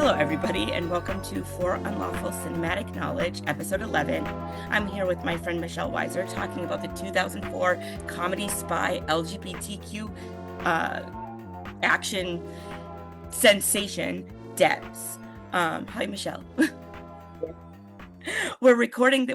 Hello, everybody, and welcome to For Unlawful Cinematic Knowledge, Episode 11. I'm here with my friend Michelle Weiser talking about the 2004 comedy spy LGBTQ action sensation, D.E.B.S. Hi, Michelle. We're recording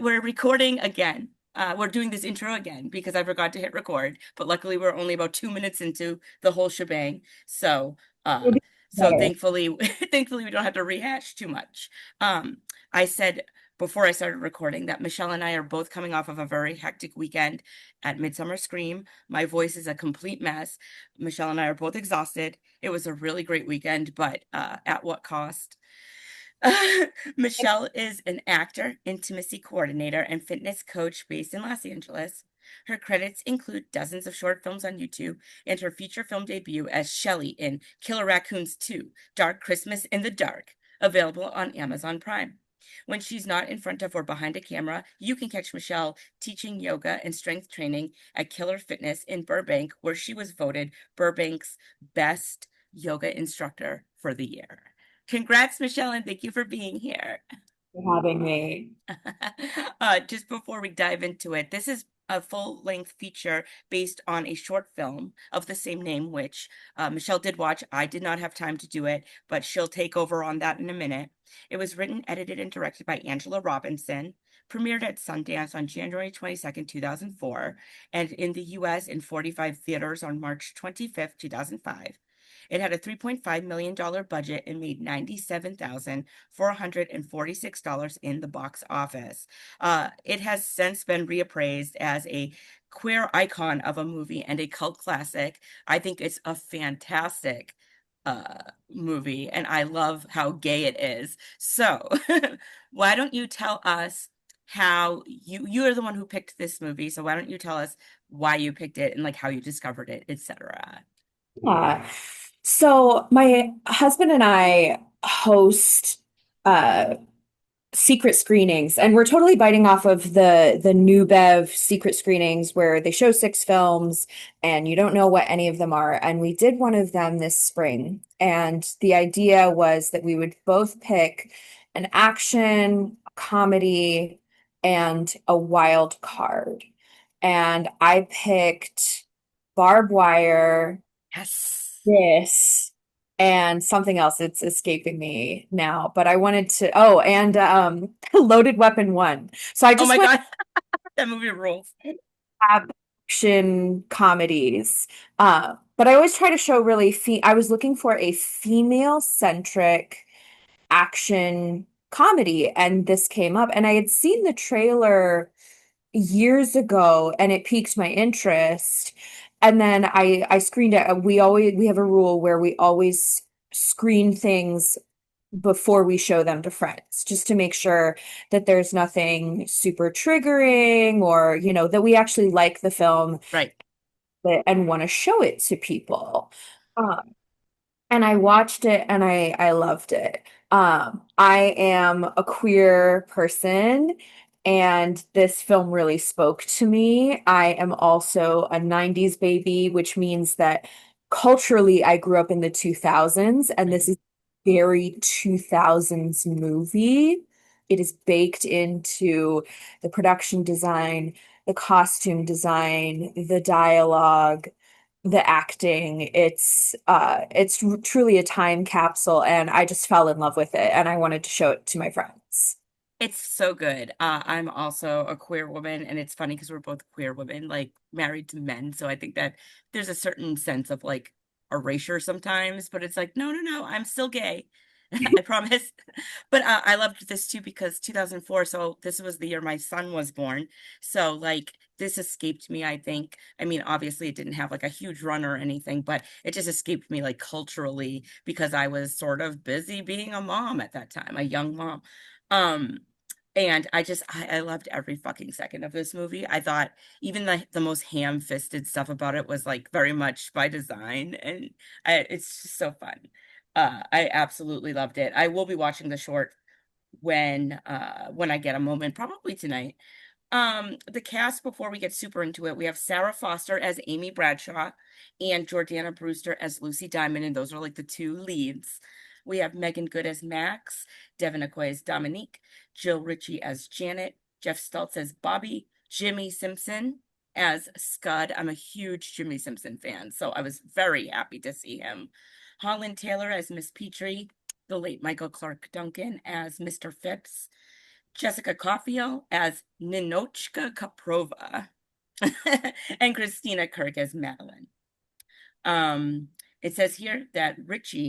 again. We're doing this intro again because I forgot to hit record, but luckily we're only about 2 minutes into the whole shebang. So, uh, Maybe so better. thankfully, thankfully we don't have to rehash too much. I said before I started recording that Michelle and I are both coming off of a very hectic weekend at Midsummer Scream. My voice is a complete mess. Michelle and I are both exhausted. It was a really great weekend, but at what cost? Michelle is an actor, intimacy coordinator, and fitness coach based in Los Angeles. Her credits include dozens of short films on YouTube and her feature film debut as Shelley in Killer Raccoons 2, Dark Christmas in the Dark, available on Amazon Prime. When she's not in front of or behind a camera, you can catch Michelle teaching yoga and strength training at Killer Fitness in Burbank, where she was voted Burbank's best yoga instructor for the year. Congrats, Michelle, and thank you for being here. For having me. Just before we dive into it, this is a full-length feature based on a short film of the same name, which Michelle did watch. I did not have time to do it, but she'll take over on that in a minute. It was written, edited, and directed by Angela Robinson, premiered at Sundance on January 22nd, 2004, and in the US in 45 theaters on March 25th, 2005. It had a $3.5 million budget and made $97,446 in the box office. It has since been reappraised as a queer icon of a movie and a cult classic. I think it's a fantastic movie, and I love how gay it is. So, why don't you tell us how you are the one who picked this movie, so why don't you tell us why you picked it and like how you discovered it, etc. Yeah. So my husband and I host uh secret screenings, and we're totally biting off of the new Bev secret screenings where they show six films and you don't know what any of them are. And we did one of them this spring. And the idea was that we would both pick an action, comedy, and a wild card. And I picked Barbed Wire, Yes. this, and something else. It's escaping me now, but I wanted to, oh, and Loaded Weapon 1. So I Oh just my went God, that movie rules. action comedies. But I always try to show really I was looking for a female-centric action comedy, and this came up, and I had seen the trailer years ago and it piqued my interest. And then I screened it. We have a rule where we always screen things before we show them to friends, just to make sure that there's nothing super triggering or, that we actually like the film Right. and want to show it to people. Um, and I watched it and I loved it. I am a queer person and this film really spoke to me. I am also a 90s baby, which means that culturally I grew up in the 2000s and this Right. is a very 2000s movie. It is baked into the production design, the costume design, the dialogue, the acting. It's truly a time capsule and I just fell in love with it and I wanted to show it to my friends. It's so good. I'm also a queer woman, and it's funny because we're both queer women, like married to men. So I think that there's a certain sense of like erasure sometimes, but it's like, no, no, no, I'm still gay. I promise. But I loved this too because 2004, so this was the year my son was born. So like this escaped me, I think. I mean, obviously it didn't have like a huge run or anything, but it just escaped me like culturally because I was sort of busy being a mom at that time, a young mom. Um, and I loved every fucking second of this movie. I thought even the most ham-fisted stuff about it was like very much by design, and it's just so fun. I absolutely loved it. I will be watching the short when I get a moment, probably tonight. The cast before we get super into it, we have Sarah Foster as Amy Bradshaw and Jordana Brewster as Lucy Diamond, and those are like the two leads. We have Megan Good as Max, Devin Aoki as Dominique, Jill Ritchie as Janet, Jeff Stultz as Bobby, Jimmy Simpson as Scud. I'm a huge Jimmy Simpson fan, so I was very happy to see him. Holland Taylor as Miss Petrie, the late Michael Clark Duncan as Mr. Phipps, Jessica Caulfield as Ninochka Kaprova, and Christina Kirk as Madeline. Um, it says here that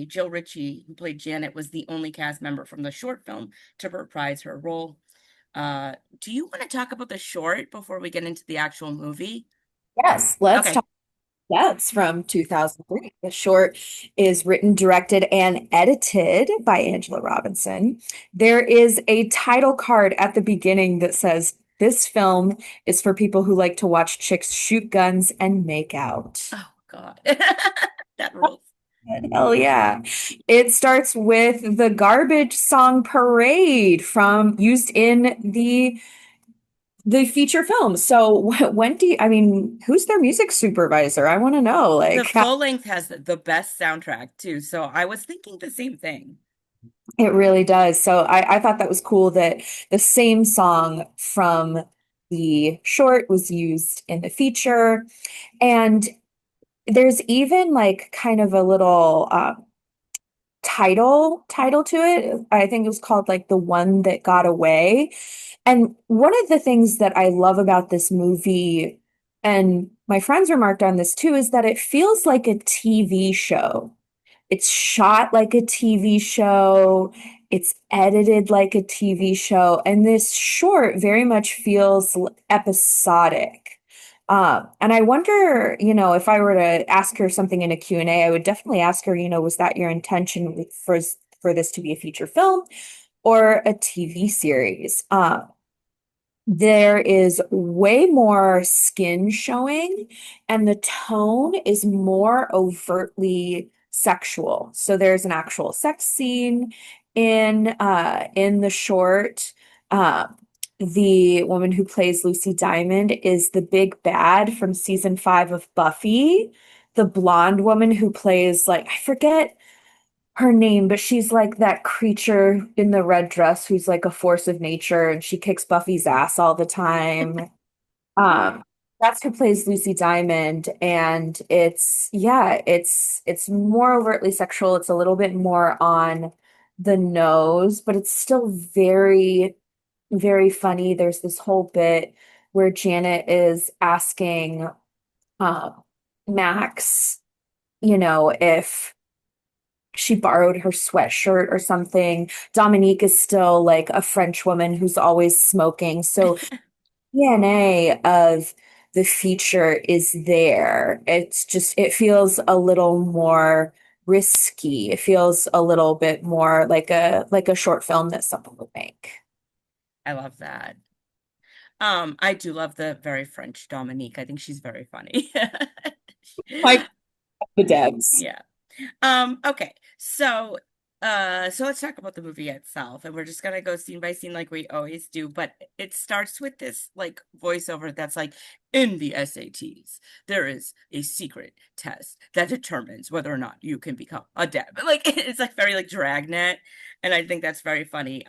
Jill Ritchie, who played Janet, was the only cast member from the short film to reprise her role. Do you want to talk about the short before we get into the actual movie? Yes, let's Okay. talk. That's from 2003. The short is written, directed, and edited by Angela Robinson. There is a title card at the beginning that says, "This film is for people who like to watch chicks shoot guns and make out." Oh God. That rules. Hell yeah. It starts with the garbage song Parade from used in the feature film. So when do you, I mean, who's their music supervisor? I want to know. The Like, full length has the best soundtrack too, so I was thinking the same thing. it really does. So I thought that was cool that the same song from the short was used in the feature. And there's even like kind of a little title to it. I think it was called like The One That Got Away. And one of the things that I love about this movie, and my friends remarked on this too, is that it feels like a TV show. It's shot like a TV show. It's edited like a TV show. And this short very much feels episodic. And I wonder, if I were to ask her something in a Q&A, I would definitely ask her, was that your intention for this to be a feature film or a TV series? There is way more skin showing, and the tone is more overtly sexual. So there's an actual sex scene in the short. Uh, the woman who plays Lucy Diamond is the big bad from season 5 of Buffy. The blonde woman who plays like I forget her name, but she's like that creature in the red dress who's like a force of nature and she kicks Buffy's ass all the time. Um, that's who plays Lucy Diamond, and it's more overtly sexual. It's a little bit more on the nose, but it's still very, very funny. There's this whole bit where Janet is asking um Max, if she borrowed her sweatshirt or something. Dominique is still like a French woman who's always smoking. So DNA of the feature is there. It feels a little more risky. It feels a little bit more like a short film that someone would make. I love that. I do love the very French Dominique. I think she's very funny. Like the Debs. Yeah. Okay. So let's talk about the movie itself, and we're just gonna go scene by scene like we always do, but it starts with this like voiceover that's like, in the SATs, there is a secret test that determines whether or not you can become a deb. Like it's like very like dragnet, and I think that's very funny.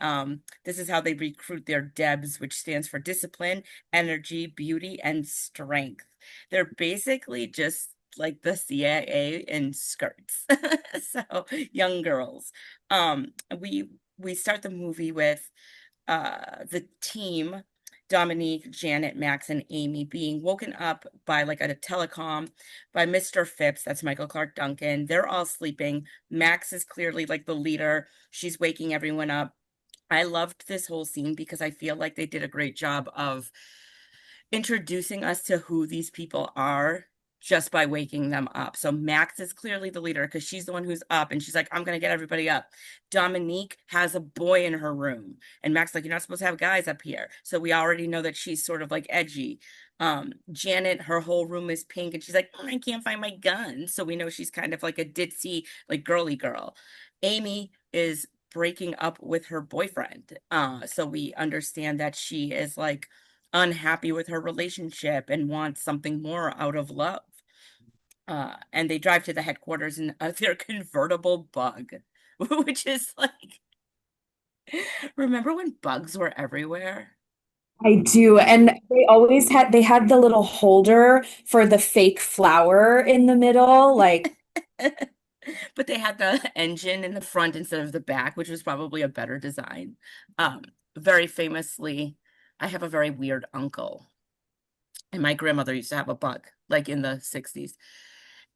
This is how they recruit their debs, which stands for discipline, energy, beauty, and strength. They're basically just like the CIA in skirts. So young girls. Um, we we start the movie with the team, Dominique, Janet, Max, and Amy being woken up by like a telecom by Mr. Phipps. That's Michael Clark Duncan. They're all sleeping. Max is clearly like the leader. She's waking everyone up. I loved this whole scene because I feel like they did a great job of introducing us to who these people are just by waking them up. So Max is clearly the leader because she's the one who's up and she's like, I'm gonna get everybody up. Dominique has a boy in her room, and Max like, you're not supposed to have guys up here. So we already know that she's sort of like edgy. Janet, her whole room is pink, and she's like, I can't find my gun. So we know she's kind of like a ditzy, like girly girl. Amy is breaking up with her boyfriend. So we understand that she is like unhappy with her relationship and wants something more out of love. And they drive to the headquarters in their convertible bug. which is like, remember when bugs were everywhere? I do. And they had the little holder for the fake flower in the middle. Like, But they had the engine in the front instead of the back, which was probably a better design. Um, Very famously, I have a very weird uncle, and my grandmother used to have a bug, like in the 60s.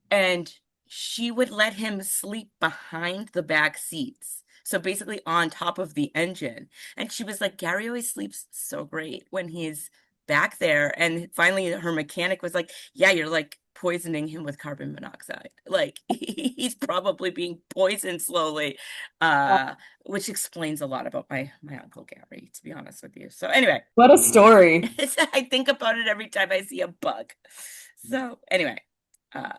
And she would let him sleep behind the back seats. So basically on top of the engine. And she was like, Gary always sleeps so great when he's back there. And finally her mechanic was like, yeah, you're like poisoning him with carbon monoxide. Like he's probably being poisoned slowly. Uh, which explains a lot about my Uncle Gary, to be honest with you. So anyway, what a story. I think about it every time I see a bug. So anyway, uh,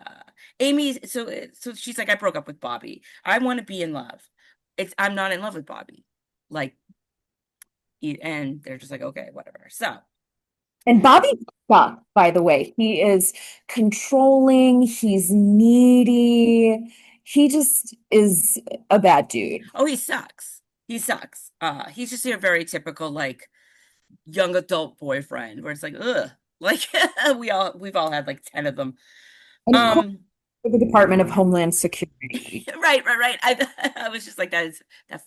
Amy, so she's like, I broke up with Bobby. I want to be in love. I'm not in love with Bobby. Like, and they're just like, okay, whatever. So, And Bobby sucks, by the way. He is controlling, he's needy. He just is a bad dude. oh, he sucks. He sucks. He's just your very typical like young adult boyfriend where it's like, ugh, like we've all had like 10 of them. And of course, Um, for the Department of Homeland Security. right. I was just like, that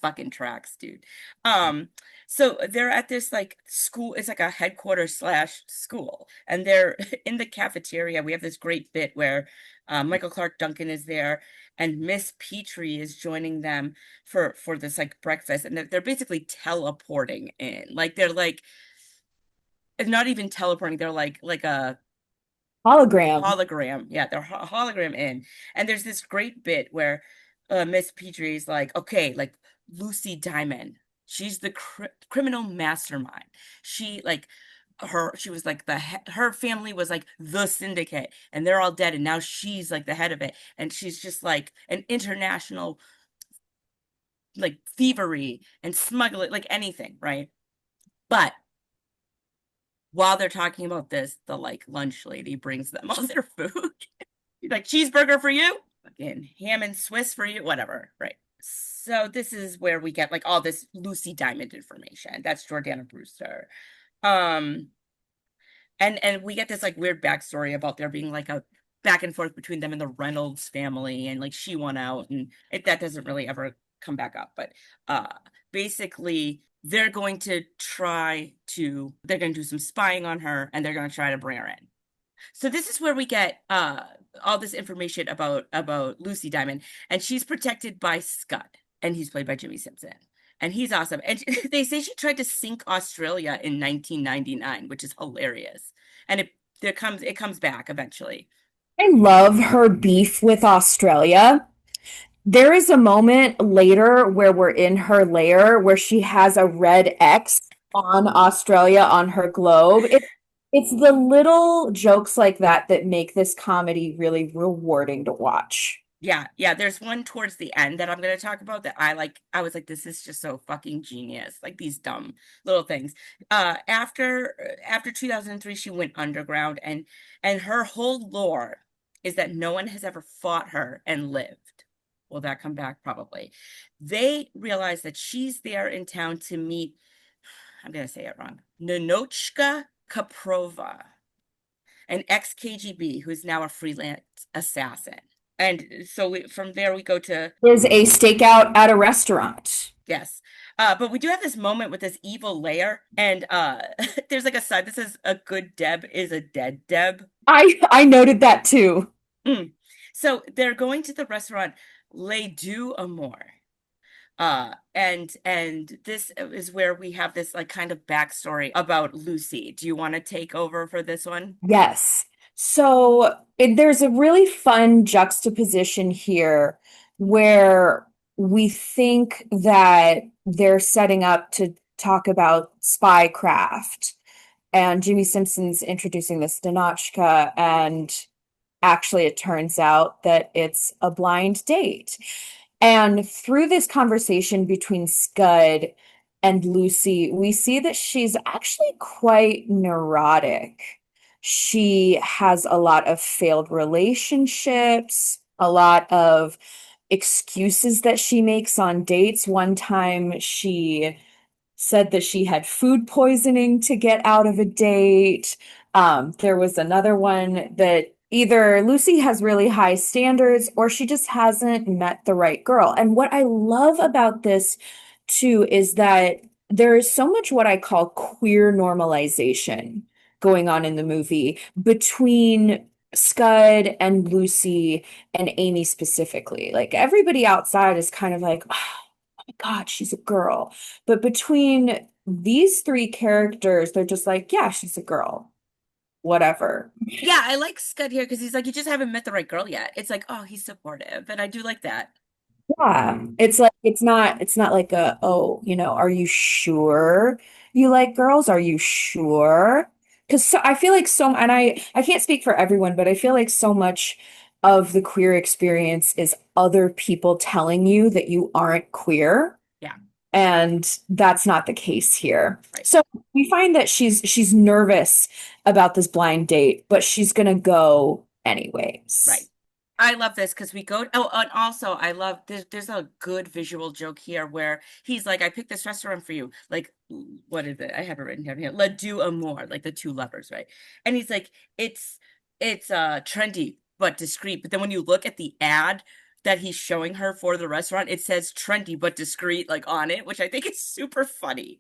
fucking tracks, dude. Um, so they're at this like school, it's like a headquarters slash school, and they're in the cafeteria. We have this great bit where Michael Clark Duncan is there, and Miss Petrie is joining them for this like breakfast, and they're basically teleporting in. Like they're like not even teleporting, they're like a Hologram. hologram. Yeah, they're hologram in. And there's this great bit where Miss Petrie is like, okay, like Lucy Diamond, she's the criminal mastermind. She like she was like her family was like the syndicate and they're all dead and now she's like the head of it and she's just like an international like thievery and smuggling like anything, right? But while they're talking about this, the like lunch lady brings them all their food. Like cheeseburger for you, fucking ham and Swiss for you, whatever. Right. So this is where we get like all this Lucy Diamond information. That's Jordana Brewster. Um, and we get this like weird backstory about there being like a back and forth between them and the Reynolds family, and like she won out, and that doesn't really ever come back up. But uh, basically, they're going to do some spying on her, and they're going to try to bring her in. So this is where we get all this information about Lucy Diamond, and she's protected by Scud, and he's played by Jimmy Simpson, and he's awesome. And they say she tried to sink Australia in 1999, which is hilarious. And it comes back eventually. I love her beef with Australia. There is a moment later where we're in her lair where she has a red X on Australia on her globe. It's the little jokes like that that make this comedy really rewarding to watch. Yeah. There's one towards the end that I'm going to talk about that I like. I was like, this is just so fucking genius. Like these dumb little things. After 2003, she went underground, and her whole lore is that no one has ever fought her and lived. Will that come back? Probably. They realize that she's there in town to meet. I'm going to say it wrong. Ninochka Kaprova, an ex-KGB who's now a freelance assassin. And so from there we go to Is a stakeout at a restaurant. yes. But we do have this moment with this evil layer, and there's like a sign that says a good Deb is a dead Deb. I noted that too. Mm. So they're going to the restaurant Les Deux Amours. And this is where we have this like kind of backstory about Lucy. Do you want to take over for this one? Yes. So there's a really fun juxtaposition here where we think that they're setting up to talk about spycraft, and Jimmy Simpson's introducing this Danochka, and actually it turns out that it's a blind date. And through this conversation between Scud and Lucy, we see that she's actually quite neurotic. She has a lot of failed relationships, a lot of excuses that she makes on dates. One time she said that she had food poisoning to get out of a date. There was another one that either Lucy has really high standards or she just hasn't met the right girl. And what I love about this too is that there is so much what I call queer normalization going on in the movie between Scud and Lucy and Amy specifically. Like everybody outside is kind of like, oh my God, she's a girl. But between these three characters, they're just like, yeah, she's a girl, whatever. Yeah, I like Scud here because he's like, you just haven't met the right girl yet. It's like, oh, he's supportive, and I do like that. Yeah, it's like it's not like a, oh, are you sure you like girls? Are you sure? Because so, I feel like so, and I can't speak for everyone, but I feel like so much of the queer experience is other people telling you that you aren't queer. Yeah, And that's not the case here. right. So we find that she's nervous about this blind date, but she's gonna go Right. anyways. I love this because we go. Oh, and also I love there's a good visual joke here where he's like, I picked this restaurant for you. Like, what is it? I have it written down here. Le Deux Amours, like the two lovers, right? And he's like, it's trendy but discreet. But then when you look at the ad that he's showing her for the restaurant, it says trendy but discreet, like on it, which I think is super funny.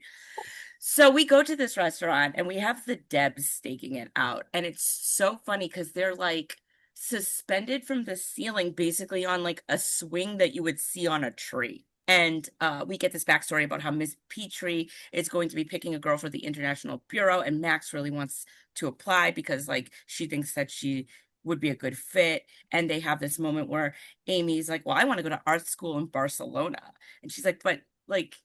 So we go to this restaurant and we have the D.E.B.S staking it out. And it's so funny because they're like suspended from the ceiling, basically on like a swing that you would see on a tree. And we get this backstory about how Miss Petrie is going to be picking a girl for the International Bureau, and Max really wants to apply because like she thinks that she would be a good fit. And they have this moment where Amy's like, well, I want to go to art school in Barcelona. And she's like, but like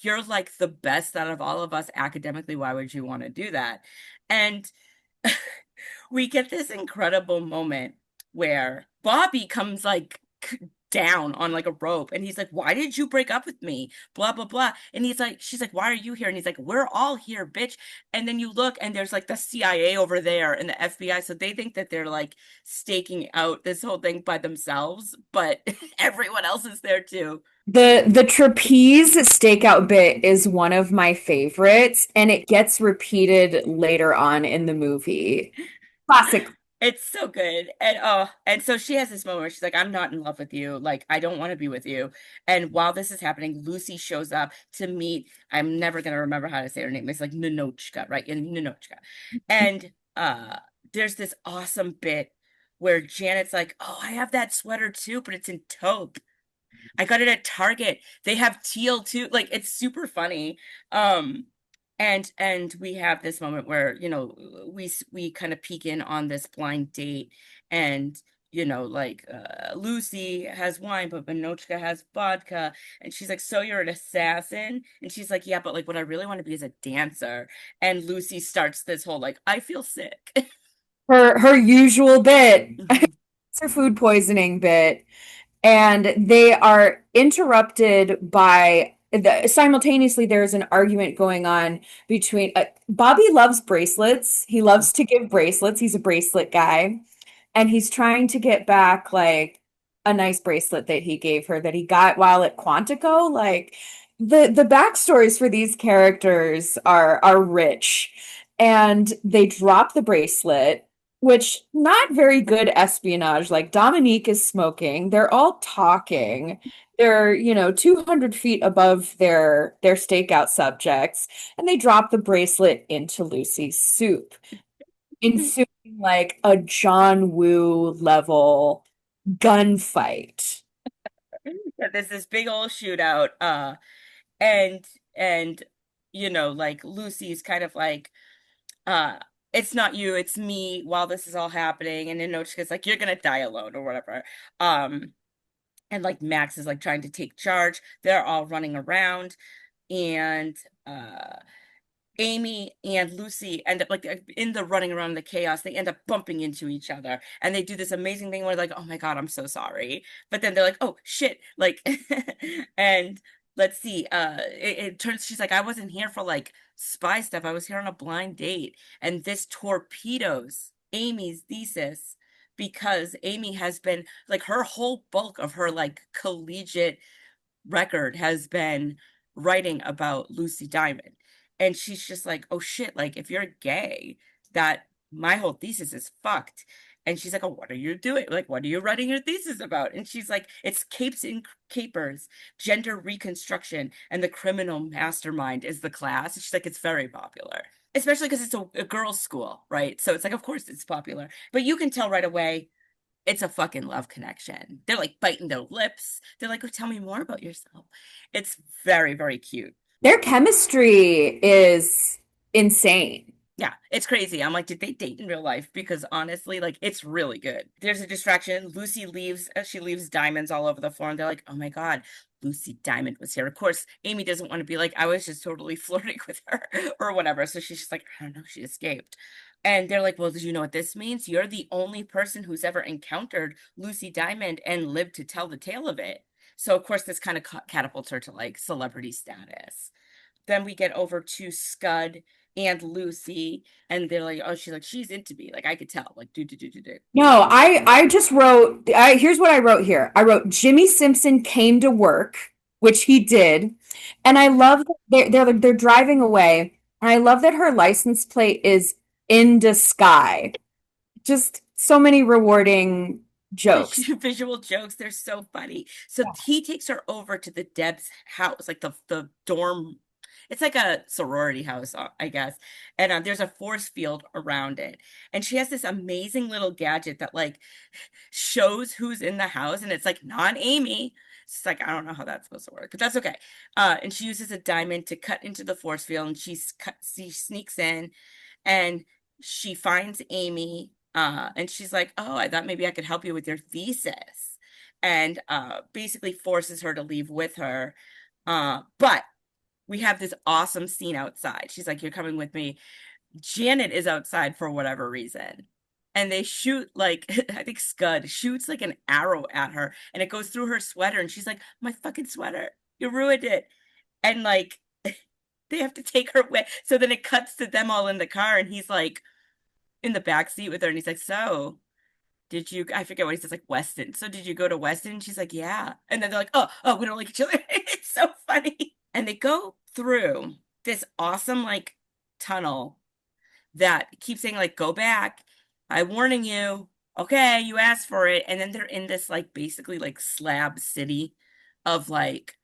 you're like the best out of all of us academically. Why would you want to do that? And we get this incredible moment where Bobby comes like down on like a rope and he's like, why did you break up with me, blah blah blah. And he's like, she's like, why are you here? And he's like, we're all here, bitch. And then you look and there's like the CIA over there and the FBI, so they think that they're like staking out this whole thing by themselves, but everyone else is there too. The trapeze stakeout bit is one of my favorites, and it gets repeated later on in the movie. Classic. It's so good. And so she has this moment where she's like, I'm not in love with you. Like, I don't want to be with you. And while this is happening, Lucy shows up to meet, I'm never gonna remember how to say her name. It's like Ninochka, right? And Ninochka. And there's this awesome bit where Janet's like, oh, I have that sweater too, but it's in taupe. I got it at Target. They have teal too. Like it's super funny. Um and we have this moment where, we kind of peek in on this blind date and like Lucy has wine but Minochka has vodka and she's like, so you're an assassin? And she's like, yeah, but like what I really want to be is a dancer. And Lucy starts this whole like, I feel sick. Her usual bit. Mhm. It's her food poisoning bit. And they are interrupted by simultaneously there's an argument going on between Bobby loves bracelets. He loves to give bracelets. He's a bracelet guy, and he's trying to get back like a nice bracelet that he gave her that he got while at Quantico. Like the backstories for these characters are rich, and they drop the bracelet, which not very good espionage. Like Dominique is smoking. They're all talking. They're, 200 feet above their stakeout subjects, and they drop the bracelet into Lucy's soup, ensuing like a John Woo level gunfight. Yeah, there's this big old shootout. And and like Lucy's kind of like, uh it's not you, it's me while this is all happening. And then Nochka's like, you're gonna die alone or whatever. And like Max is like trying to take charge. They're all running around, and uh Amy and Lucy end up like in the running around the chaos, they end up bumping into each other. And they do this amazing thing where like, oh my God, I'm so sorry. But then they're like, oh shit. Like and let's see, it turns, she's like, I wasn't here for like spy stuff. I was here on a blind date. And this torpedoes Amy's thesis because Amy has been like her whole bulk of her like collegiate record has been writing about Lucy Diamond. And she's just like, oh shit, like if you're gay, that my whole thesis is fucked. And she's like, oh, what are you doing? Like, what are you writing your thesis about? And she's like, it's capes and capers, gender reconstruction, and the criminal mastermind is the class. And she's like, it's very popular, especially because it's a girls' school, right? So it's like, of course it's popular. But you can tell right away it's a fucking love connection. They're like biting their lips. They're like, oh, tell me more about yourself. It's very, very cute. Their chemistry is insane. Yeah, it's crazy. I'm like, did they date in real life? Because honestly, like, it's really good. There's a distraction. Lucy leaves, she leaves diamonds all over the floor, and they're like, oh my God, Lucy Diamond was here. Of course, Amy doesn't want to be like, I was just totally flirting with her or whatever. So she's just like, I don't know, she escaped. And they're like, well, did you know what this means? You're the only person who's ever encountered Lucy Diamond and lived to tell the tale of it. So, of course, this kind of catapults her to like celebrity status. Then we get over to Scud and Lucy, and they're like, oh, she's like, she's into me. Like, I could tell. Like, do. No, I just wrote here's what I wrote here. I wrote Jimmy Simpson came to work, which he did. And I love that they're driving away. And I love that her license plate is in the sky. Just so many rewarding jokes. Visual jokes, they're so funny. So he takes her over to the Debs house, like the dorm. It's like a sorority house, I guess. And there's a force field around it. And she has this amazing little gadget that like shows who's in the house, and it's like non-Amy. It's like, I don't know how that's supposed to work, but that's okay. And she uses a diamond to cut into the force field, and she sneaks in, and she finds Amy, and she's like, oh, I thought maybe I could help you with your thesis, and basically forces her to leave with her. But we have this awesome scene outside. She's like, you're coming with me. Janet is outside for whatever reason. And they shoot like, I think Scud shoots like an arrow at her, and it goes through her sweater. And she's like, my fucking sweater, you ruined it. And like, they have to take her away. So then it cuts to them all in the car, and he's like in the back seat with her, and he's like, so did you, I forget what he says, like Weston. So did you go to Weston? And she's like, yeah. And then they're like, oh, we don't like each other. It's so funny. And they go through this awesome like tunnel that keeps saying like, go back. I'm warning you. Okay, you asked for it. And then they're in this like basically like slab city of like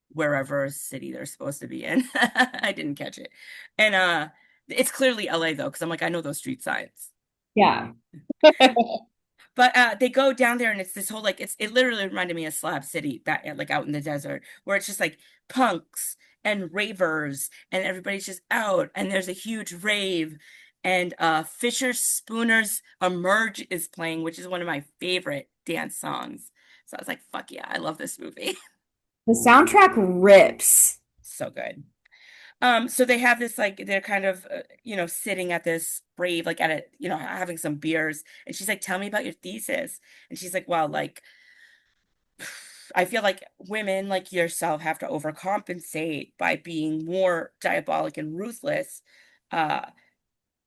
wherever city they're supposed to be in. I didn't catch it. And it's clearly LA though, because I'm like, I know those street signs. Yeah. But they go down there, and it's this whole like it literally reminded me of Slab City, that like out in the desert, where it's just like punks and ravers, and everybody's just out, and there's a huge rave, and Fisher Spooner's Emerge is playing, which is one of my favorite dance songs. So I was like, fuck yeah, I love this movie. The soundtrack rips. So good. So they have this like they're kind of sitting at this rave, like at a having some beers, and she's like, "Tell me about your thesis." And she's like, "Well, like I feel like women like yourself have to overcompensate by being more diabolic and ruthless, uh,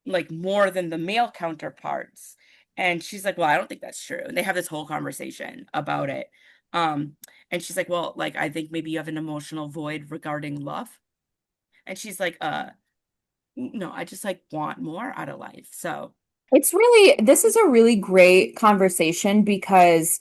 like more than the male counterparts." And she's like, "Well, I don't think that's true." And they have this whole conversation about it. Um, and she's like, "Well, like I think maybe you have an emotional void regarding love." And she's like, no, I just like want more out of life. So, This is a really great conversation because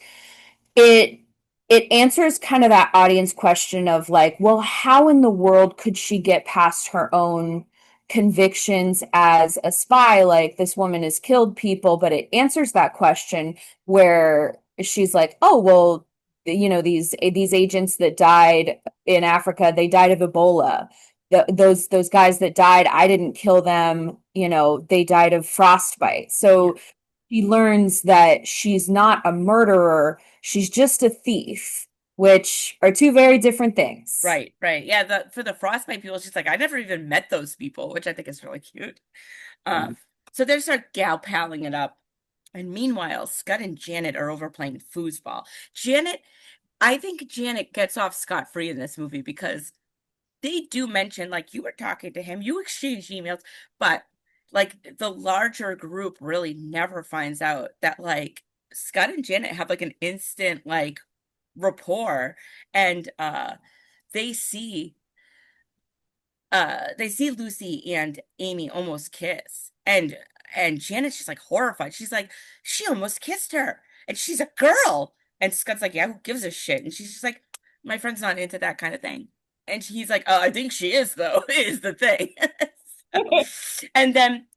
it it answers kind of that audience question of like, well, how in the world could she get past her own convictions as a spy? Like this woman has killed people, but it answers that question where she's like, oh, well, these agents that died in Africa, they died of Ebola. Those guys that died, I didn't kill them, they died of frostbite. yeah. So she learns that she's not a murderer, she's just a thief, which are two very different things. Right, right. Yeah, for the frostbite people, she's like, I never even met those people, which I think is really cute. Yeah. So they start gal palling it up. And meanwhile, Scott and Janet are over playing foosball. I think Janet gets off scot-free in this movie because they do mention, like, you were talking to him, you exchanged emails, but like the larger group really never finds out that like Scott and Janet have like an instant like rapport, and they see they see Lucy and Amy almost kiss, and Janet's just like horrified. She's like, she almost kissed her and she's a girl. And Scott's like, yeah, who gives a shit? And she's just like, my friend's not into that kind of thing. And he's like, I think she is though, is the thing. And then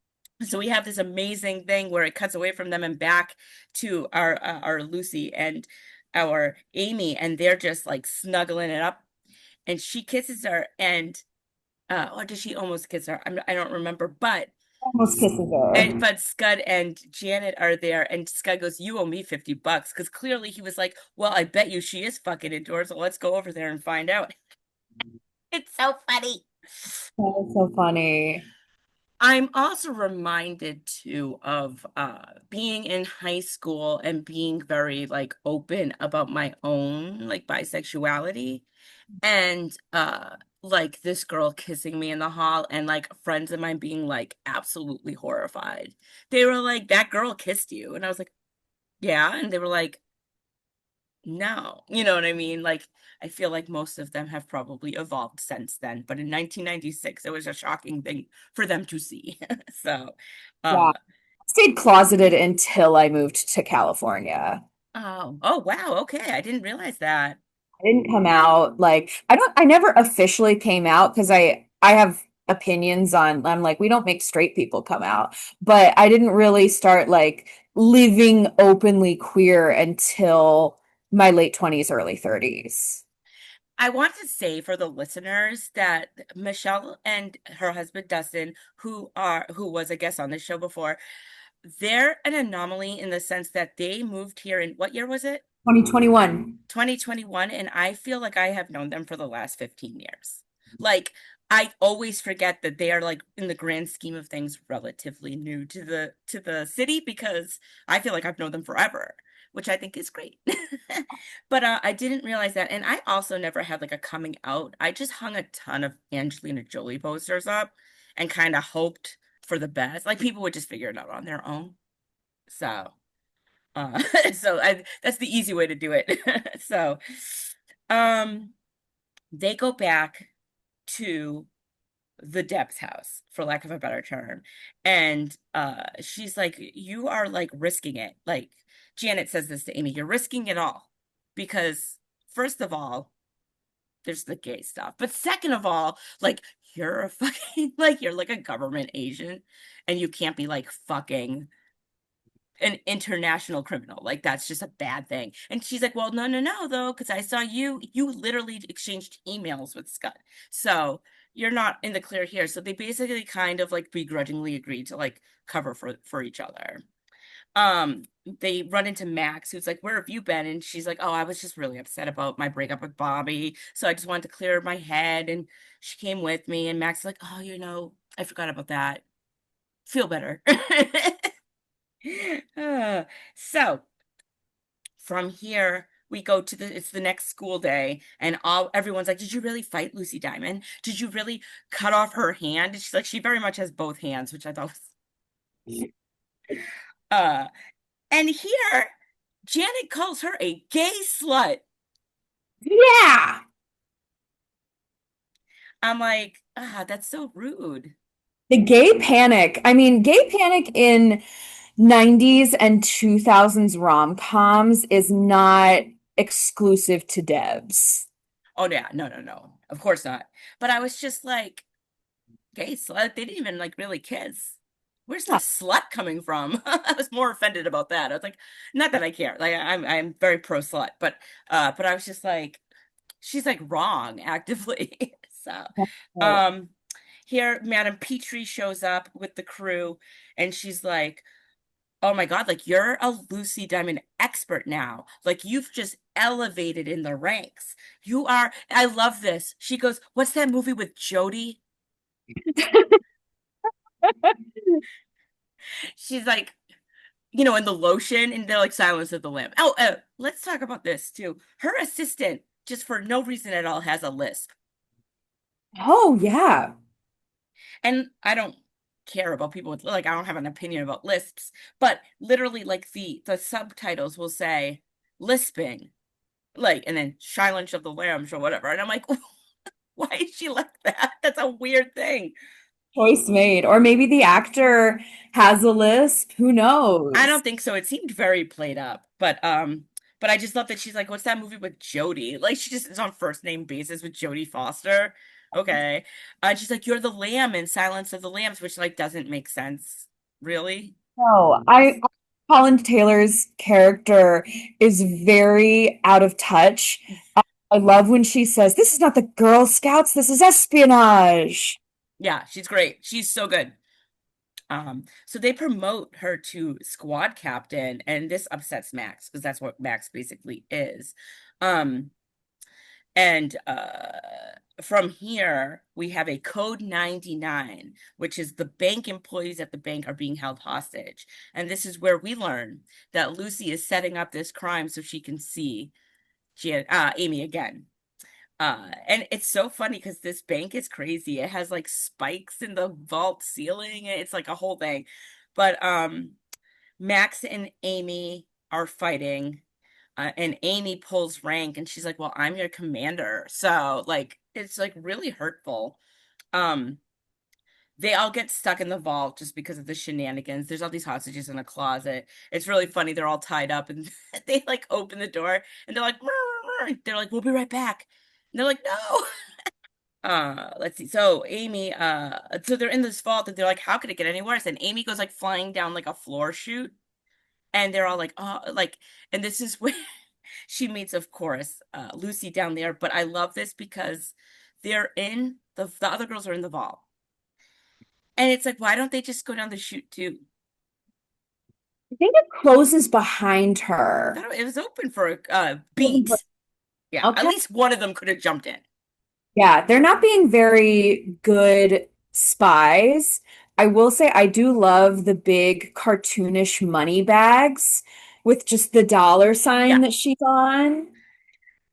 so we have this amazing thing where it cuts away from them and back to our Lucy and our Amy, and they're just like snuggling it up, and she kisses her, and or does she almost kiss her? I don't remember, Almost kisses her. but Scud and Janet are there, and Scud goes, "You owe me $50," because clearly he was like, "Well, I bet you she is fucking indoors, so let's go over there and find out." It's so funny. That is so funny. I'm also reminded too of being in high school and being very like open about my own like bisexuality, and like this girl kissing me in the hall, and like friends of mine being like absolutely horrified. They were like, that girl kissed you, and I was like, yeah, and they were like, no, you know what I mean? Like, I feel like most of them have probably evolved since then, but in 1996 it was a shocking thing for them to see. So Yeah. uh Stayed closeted until I moved to California. oh wow, okay, I didn't realize that. I didn't come out like I never officially came out because I have opinions on I'm like we don't make straight people come out, but I didn't really start like living openly queer until my late 20s, early 30s. I want to say for the listeners that Michelle and her husband Dustin, who was a guest on this show before, they're an anomaly in the sense that they moved here in what year was it? 2021. 2021, and I feel like I have known them for the last 15 years. Like I always forget that they are like in the grand scheme of things relatively new to the city, because I feel like I've known them forever, which I think is great. But I didn't realize that, and I also never had like a coming out. I just hung a ton of Angelina Jolie posters up and kind of hoped for the best. Like people would just figure it out on their own. So uh, that's the easy way to do it. So, um, they go back to the Deb's house, for lack of a better term, and she's like, "You are like risking it." Like Janet says this to Amy, "You're risking it all because first of all, there's the gay stuff, but second of all, like you're a fucking like you're like a government agent, and you can't be like fucking." An international criminal. Like that's just a bad thing. And she's like, well, no, no, no, though, because I saw you literally exchanged emails with Scott. So you're not in the clear here. So they basically kind of like begrudgingly agreed to like cover for each other. They run into Max, who's like, where have you been? And she's like, oh, I was just really upset about my breakup with Bobby. So I just wanted to clear my head. And she came with me. And Max is like, oh, I forgot about that. Feel better. Uh, so from here we go to it's the next school day, and all everyone's like, did you really fight Lucy Diamond? Did you really cut off her hand? And she's like, she very much has both hands, which I thought was uh and here Janet calls her a gay slut. Yeah. I'm like, that's so rude. The gay panic. I mean, gay panic in 90s and 2000s rom-coms is not exclusive to Debs. Oh yeah, no, no, no, of course not. But I was just like, gay slut, they didn't even like really kiss. Where's the Yeah. slut coming from? I was more offended about that. I was like, not that I care. Like I'm very pro slut, but I was just like, she's like wrong actively. So um here Madame Petrie shows up with the crew, and she's like, oh my God, like you're a Lucy Diamond expert now. Like you've just elevated in the ranks. You are, I love this. She goes, what's that movie with Jodie? She's like, in the lotion, and they're like Silence of the Lamb. Oh, let's talk about this too. Her assistant, just for no reason at all, has a lisp. Oh, yeah. And I don't care about people with like I don't have an opinion about lisps, but literally like the subtitles will say lisping, like and then Silence of the Lambs or whatever. And I'm like, why is she like that? That's a weird thing. Choice made. Or maybe the actor has a lisp. Who I knows? don't think so. It seemed very played up, but I just love that she's like, what's that movie with Jodie? Like she just is on first name basis with Jodie Foster. Okay. And she's like, you're the lamb in Silence of the Lambs, which like doesn't make sense, really. No, Because Colin Taylor's character is very out of touch. I love when she says, "This is not the Girl Scouts, this is espionage." yeah, she's great. She's so good. So they promote her to squad captain, and this upsets Max because that's what Max basically is. Um, and from here, we have a code 99, which is the bank employees at the bank are being held hostage. And this is where we learn that Lucy is setting up this crime so she can see Amy again. And it's so funny because this bank is crazy. It has like spikes in the vault ceiling. It's like a whole thing. But Max and Amy are fighting, and Amy pulls rank, and she's like, "Well, I'm your commander." So like, it's like really hurtful. Um, they all get stuck in the vault just because of the shenanigans. There's all these hostages in a closet. It's really funny. They're all tied up, and they like open the door, and they're like, "Mrr, mrr." They're like, "We'll be right back." And they're like, "No." Let's see. So Amy, so they're in this vault, and they're like, "How could it get any worse?" And Amy goes like flying down like a floor chute, and they're all like, "Oh," like, and this is where she meets, of course, Lucy down there. But I love this because they're in the other girls are in the vault, and it's like, why don't they just go down the chute too? I think it closes behind her. It was open for a beat. Yeah, at Okay. least one of them could have jumped in. Yeah, they're not being very good spies. I will say I do love the big cartoonish money bags with just the dollar Yeah, sign that she's on.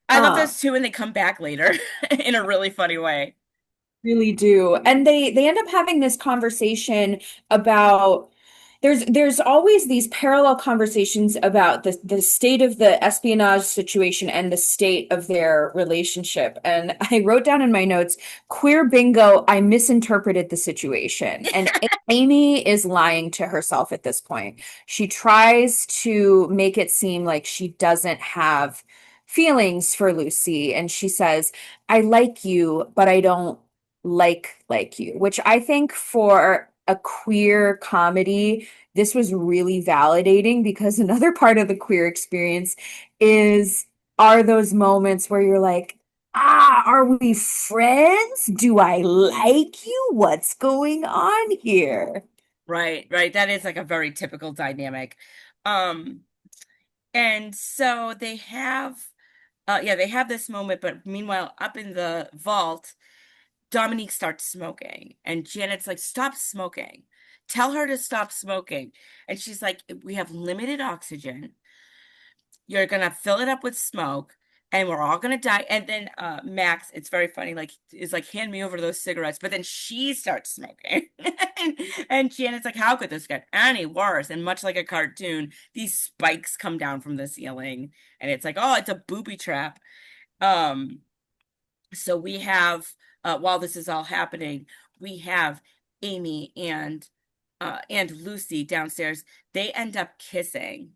I love Uh, those too, and they come back later in a really funny way. Really do. And they end up having this conversation about there's always these parallel conversations about the state of the espionage situation and the state of their relationship. And I wrote down in my notes, queer bingo, I misinterpreted the situation. And Amy is lying to herself at this point. She tries to make it seem like she doesn't have feelings for Lucy, and she says, I like you, but I don't like you, which I think for a queer comedy, this was really validating because another part of the queer experience is are those moments where you're like, are we friends? Do I like you? What's going on here? Right, right. That is like a very typical dynamic. Um, and so they have yeah, they have this moment, but meanwhile, up in the vault, Dominique starts smoking, and Janet's like, "Stop smoking. Tell her to stop smoking." And she's like, "We have limited oxygen. You're gonna fill it up with smoke, and we're all gonna die." And then Max, it's very funny, like is like, "Hand me over those cigarettes," but then she starts smoking. And Janet's like, "How could this get any worse?" And much like a cartoon, these spikes come down from the ceiling, and it's like, "Oh, it's a booby trap." Um, so we have while this is all happening, we have Amy and Lucy downstairs. They end up kissing.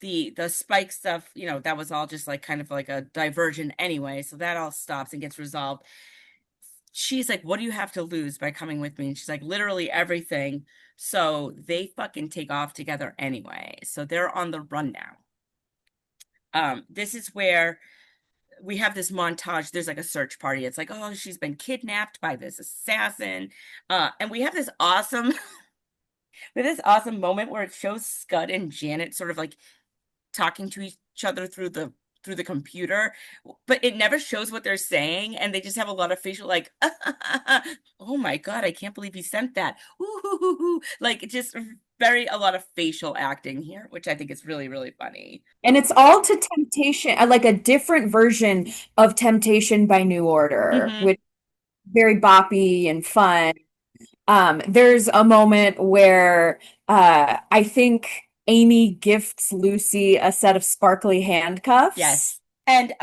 The spike stuff, that was all just like kind of like a diversion anyway, so that all stops and gets resolved. She's like, "What do you have to lose by coming with me?" And she's like, "Literally everything." So they fucking take off together anyway, so they're on the run now. This is where we have this montage. There's like a search party. It's like, oh, she's been kidnapped by this assassin. And we have this awesome with this awesome moment where it shows Scud and Janet sort of like talking to each other through the computer, but it never shows what they're saying, and they just have a lot of facial like, oh my God, I can't believe he sent that. Ooh, like just very a lot of facial acting here, which I think is really, really funny. And it's all to Temptation, like a different version of Temptation by New Order, Hmm. which is very boppy and fun. There's a moment where I think Amy gifts Lucy a set of sparkly handcuffs. Yes. And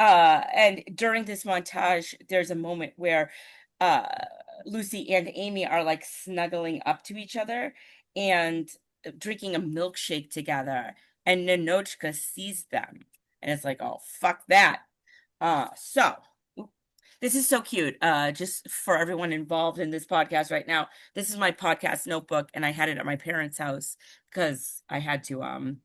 during this montage, there's a moment where uh Lucy and Amy are like snuggling up to each other and drinking a milkshake together. And Ninochka sees them and it's like, oh, fuck that. So this is so cute. Just for everyone involved in this podcast right now, this is my podcast notebook, and I had it at my parents' house because I had to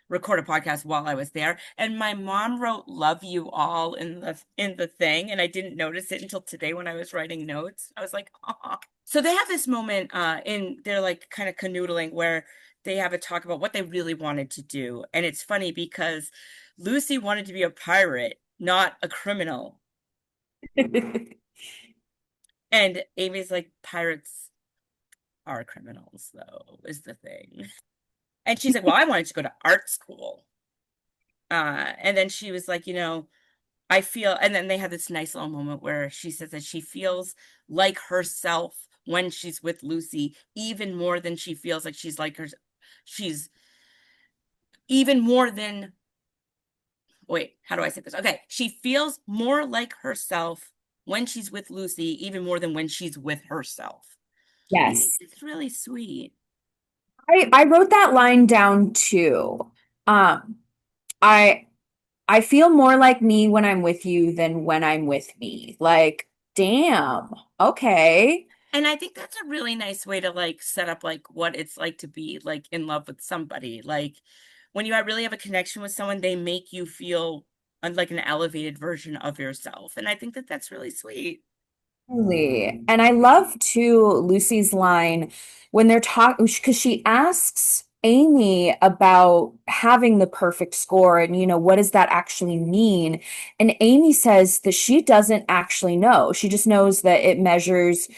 record a podcast while I was there. And my mom wrote "Love you all" in the thing, and I didn't notice it until today when I was writing notes. I was like, oh. So they have this moment in they're like kind of canoodling where they have a talk about what they really wanted to do. And it's funny because Lucy wanted to be a pirate, not a criminal. And Amy's like, pirates are criminals, though, is the thing. And she's like, well, I wanted to go to art school. And then she was like, I feel, and then they had this nice little moment where she says that she feels like herself when she's with Lucy, even more than she feels like she's even more than, wait, how do I say this? Okay, she feels more like herself when she's with Lucy, even more than when she's with herself. Yes. It's really sweet. I wrote that line down too. Um, I I feel more like me when I'm with you than when I'm with me. Like, damn. Okay. And I think that's a really nice way to like set up like what it's like to be like in love with somebody. Like when you really have a connection with someone, they make you feel like an elevated version of yourself. And I think that that's really sweet. Totally. And I love too Lucy's line when they're talking because she asks Amy about having the perfect score and what does that actually mean? And Amy says that she doesn't actually know. She just knows that it measures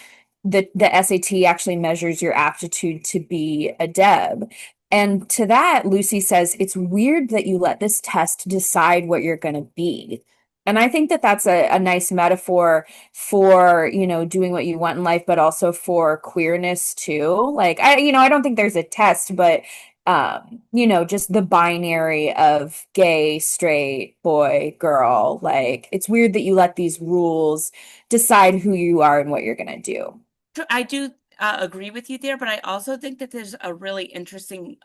the SAT actually measures your aptitude to be a Deb. And to that, Lucy says, it's weird that you let this test decide what you're going to be. And I think that that's a nice metaphor for, doing what you want in life, but also for queerness too. Like, I don't think there's a test, but, just the binary of gay, straight, boy, girl. Like, it's weird that you let these rules decide who you are and what you're going to do. I do agree with you there, but I also think that there's a really interesting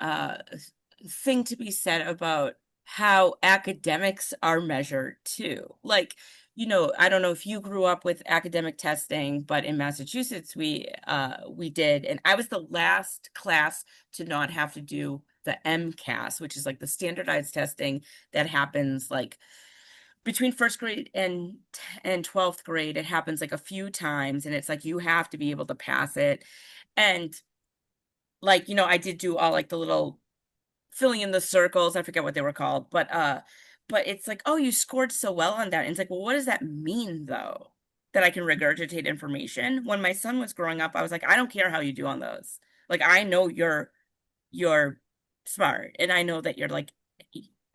thing to be said about how academics are measured too. Like, I don't know if you grew up with academic testing, but in Massachusetts we did, and I was the last class to not have to do the MCAS, which is like the standardized testing that happens like between first grade and 12th grade. It happens like a few times, and it's like you have to be able to pass it. And like, I did do all like the little filling in the circles. I forget what they were called, but it's like, oh, you scored so well on that. And it's like, well, what does that mean though? That I can regurgitate information. When my son was growing up, I was like, I don't care how you do on those. Like, I know you're smart, and I know that you're like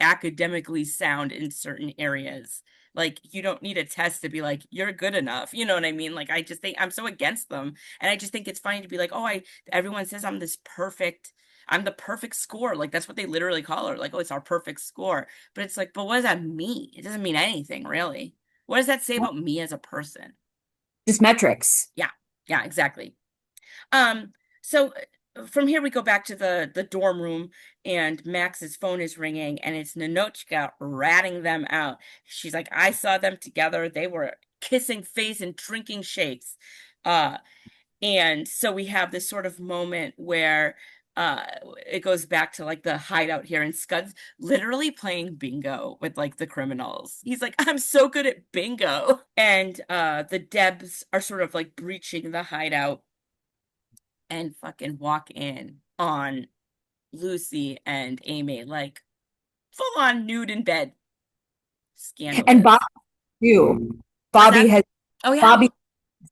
academically sound in certain areas. Like, you don't need a test to be like you're good enough. You know what I mean? Like, I just think I'm so against them, and I just think it's funny to be like, oh, I everyone says I'm the perfect score. Like, that's what they literally call her. Like, oh, it's our perfect score. But it's like, but what does that mean? It doesn't mean anything, really. What does that say about me as a person? Just metrics. Yeah, yeah, exactly. Um, so from here we go back to the dorm room, and Max's phone is ringing, and it's Ninochka ratting them out. She's like, I saw them together. They were kissing face and drinking shakes. Uh, and so we have this sort of moment where uh it goes back to like the hideout here, and Scud's literally playing bingo with like the criminals. He's like, I'm so good at bingo. And the Debs are sort of like breaching the hideout and fucking walk in on Lucy and Amy, like full on nude in bed. And Bob Scandalous. too. What's Bobby that? has Oh yeah. Bobby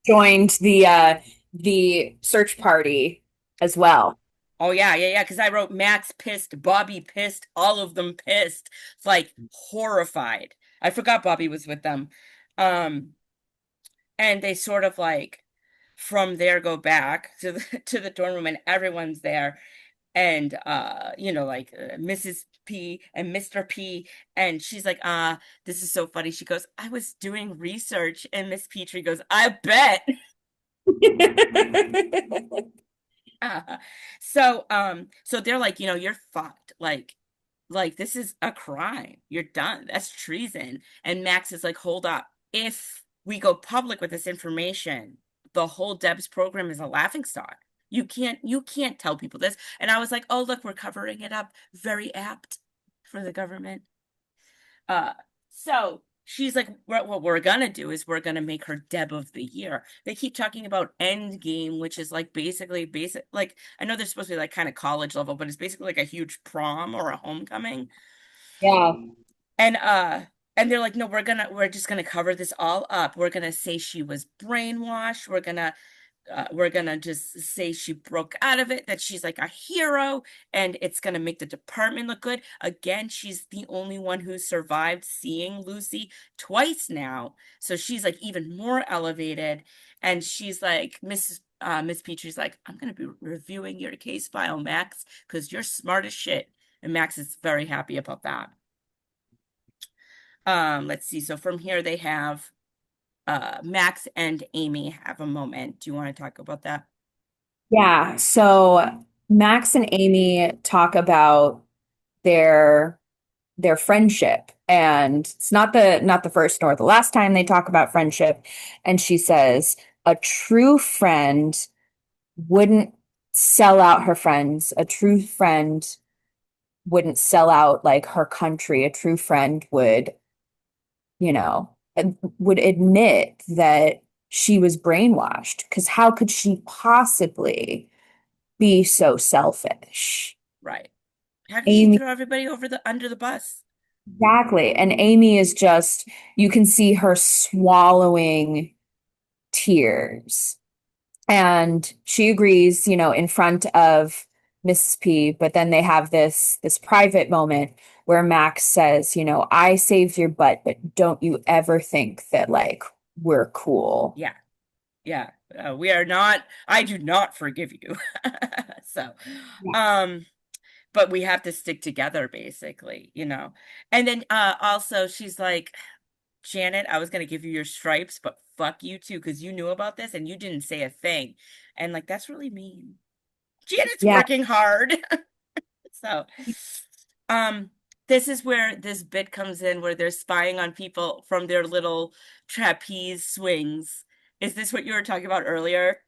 joined the search party as well. Oh yeah, yeah, yeah. Because I wrote Max pissed, Bobby pissed, all of them pissed, like horrified. I forgot Bobby was with them. Um, and they sort of like from there go back to the to the dorm room, and everyone's there, and like Mrs. P and Mr. P, and she's like, this is so funny. She goes, I was doing research, and Miss Petrie goes, I bet. Uh, so they're like, you're fucked. Like this is a crime. You're done. That's treason. And Max is like, hold up. If we go public with this information, the whole D.E.B.S program is a laughingstock. You can't tell people this. And I was like, oh, look, we're covering it up. Very apt for the government. Uh, so she's like, what we're gonna do is we're gonna make her Deb of the year. They keep talking about Endgame, which is like basically basic. Like I know they're supposed to be like kind of college level, but it's basically like a huge prom or a homecoming. Yeah. And and they're like, no, we're just gonna cover this all up. We're gonna say she was brainwashed. We're gonna just say she broke out of it, that she's like a hero, and it's gonna make the department look good. Again, she's the only one who survived seeing Lucy twice now, so she's like even more elevated. And she's like, Miss Petrie's like, I'm gonna be reviewing your case file, Max, because you're smart as shit. And Max is very happy about that. Let's see. So from here they have Max and Amy have a moment. Do you want to talk about that? Yeah. So Max and Amy talk about their their friendship, and it's not the first nor the last time they talk about friendship. And she says a true friend wouldn't sell out her friends. A true friend wouldn't sell out like her country. A true friend would, you know, would admit that she was brainwashed, because how could she possibly be so selfish? Right. How could she Amy, throw everybody over the under the bus? exactly. And Amy is just, you can see her swallowing tears. And she agrees, in front of Mrs. P, but then they have this private moment where Max says, I saved your butt, but don't you ever think that like we're cool. Yeah. Yeah. We are not, I do not forgive you. So, Yeah. um, but we have to stick together basically. And then also she's like, Janet, I was gonna give you your stripes, but fuck you too, because you knew about this and you didn't say a thing. And like that's really mean. Janet's Yeah. working hard. So, um, this is where this bit comes in where they're spying on people from their little trapeze swings. Is this what you were talking about earlier?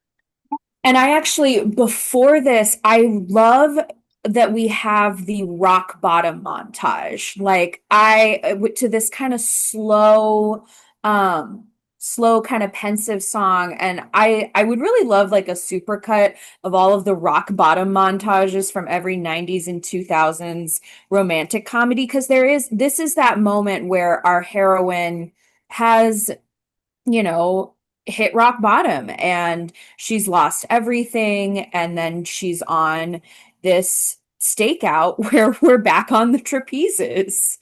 And I actually, before this, I love that we have the rock bottom montage. Like to this kind of slow kind of pensive song. And I would really love like a supercut of all of the rock bottom montages from every 90s and 2000s romantic comedy. Because this is that moment where our heroine has, you know, hit rock bottom, and she's lost everything. And then she's on this stakeout where we're back on the trapezes.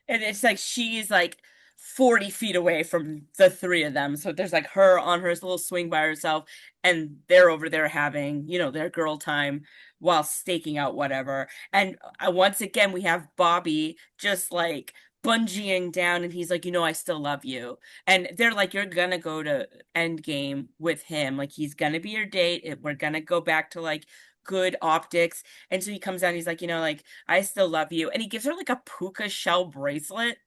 And it's like she's like 40 feet away from the three of them. So there's like her on her little swing by herself, and they're over there having, their girl time while staking out whatever. And once again, we have Bobby just like bungeeing down, and he's like, I still love you. And they're like, you're gonna go to Endgame with him. Like, he's gonna be your date. We're gonna go back to like good optics. And so he comes down, he's like, like, I still love you. And he gives her like a puka shell bracelet.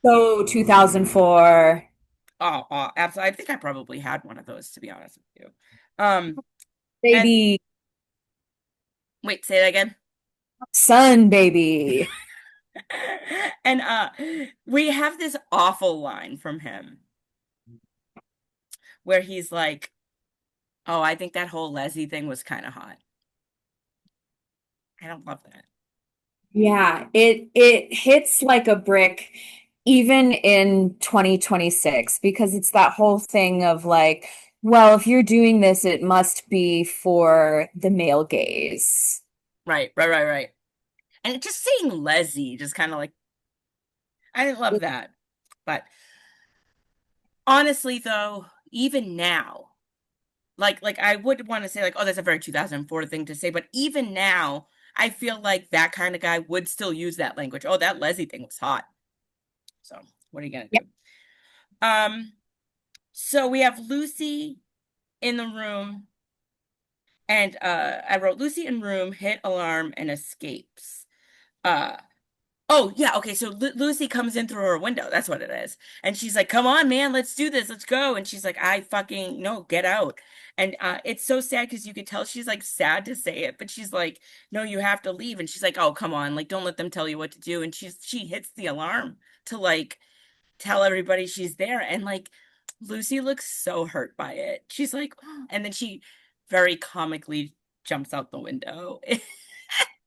So 2004, Oh, absolutely. I think I probably had one of those, to be honest with you. Um, and baby, wait, say that again. son, baby. And we have this awful line from him where he's like, oh, I think that whole Leslie thing was kind of hot. I don't love that. Yeah, it hits like a brick even in 2026, because it's that whole thing of like, well, if you're doing this, it must be for the male gaze. Right, right, right, right. And just saying Leslie, just kind of like, I didn't love that. But honestly, though, even now, Like I would want to say like, oh, that's a very 2004 thing to say, but even now, I feel like that kind of guy would still use that language. Oh, that Leslie thing was hot. So what are you gonna Yeah. do? Um, so we have Lucy in the room, and I wrote Lucy in room, hit alarm, and escapes. Uh, Oh, yeah. Okay. So Lucy comes in through her window. That's what it is. And she's like, come on, man, let's do this. Let's go. And she's like, I fucking, no, get out. And it's so sad because you could tell she's like sad to say it, but she's like, no, you have to leave. And she's like, oh, come on. Like, don't let them tell you what to do. And she hits the alarm to like tell everybody she's there. And like, Lucy looks so hurt by it. She's like, oh. And then she very comically jumps out the window,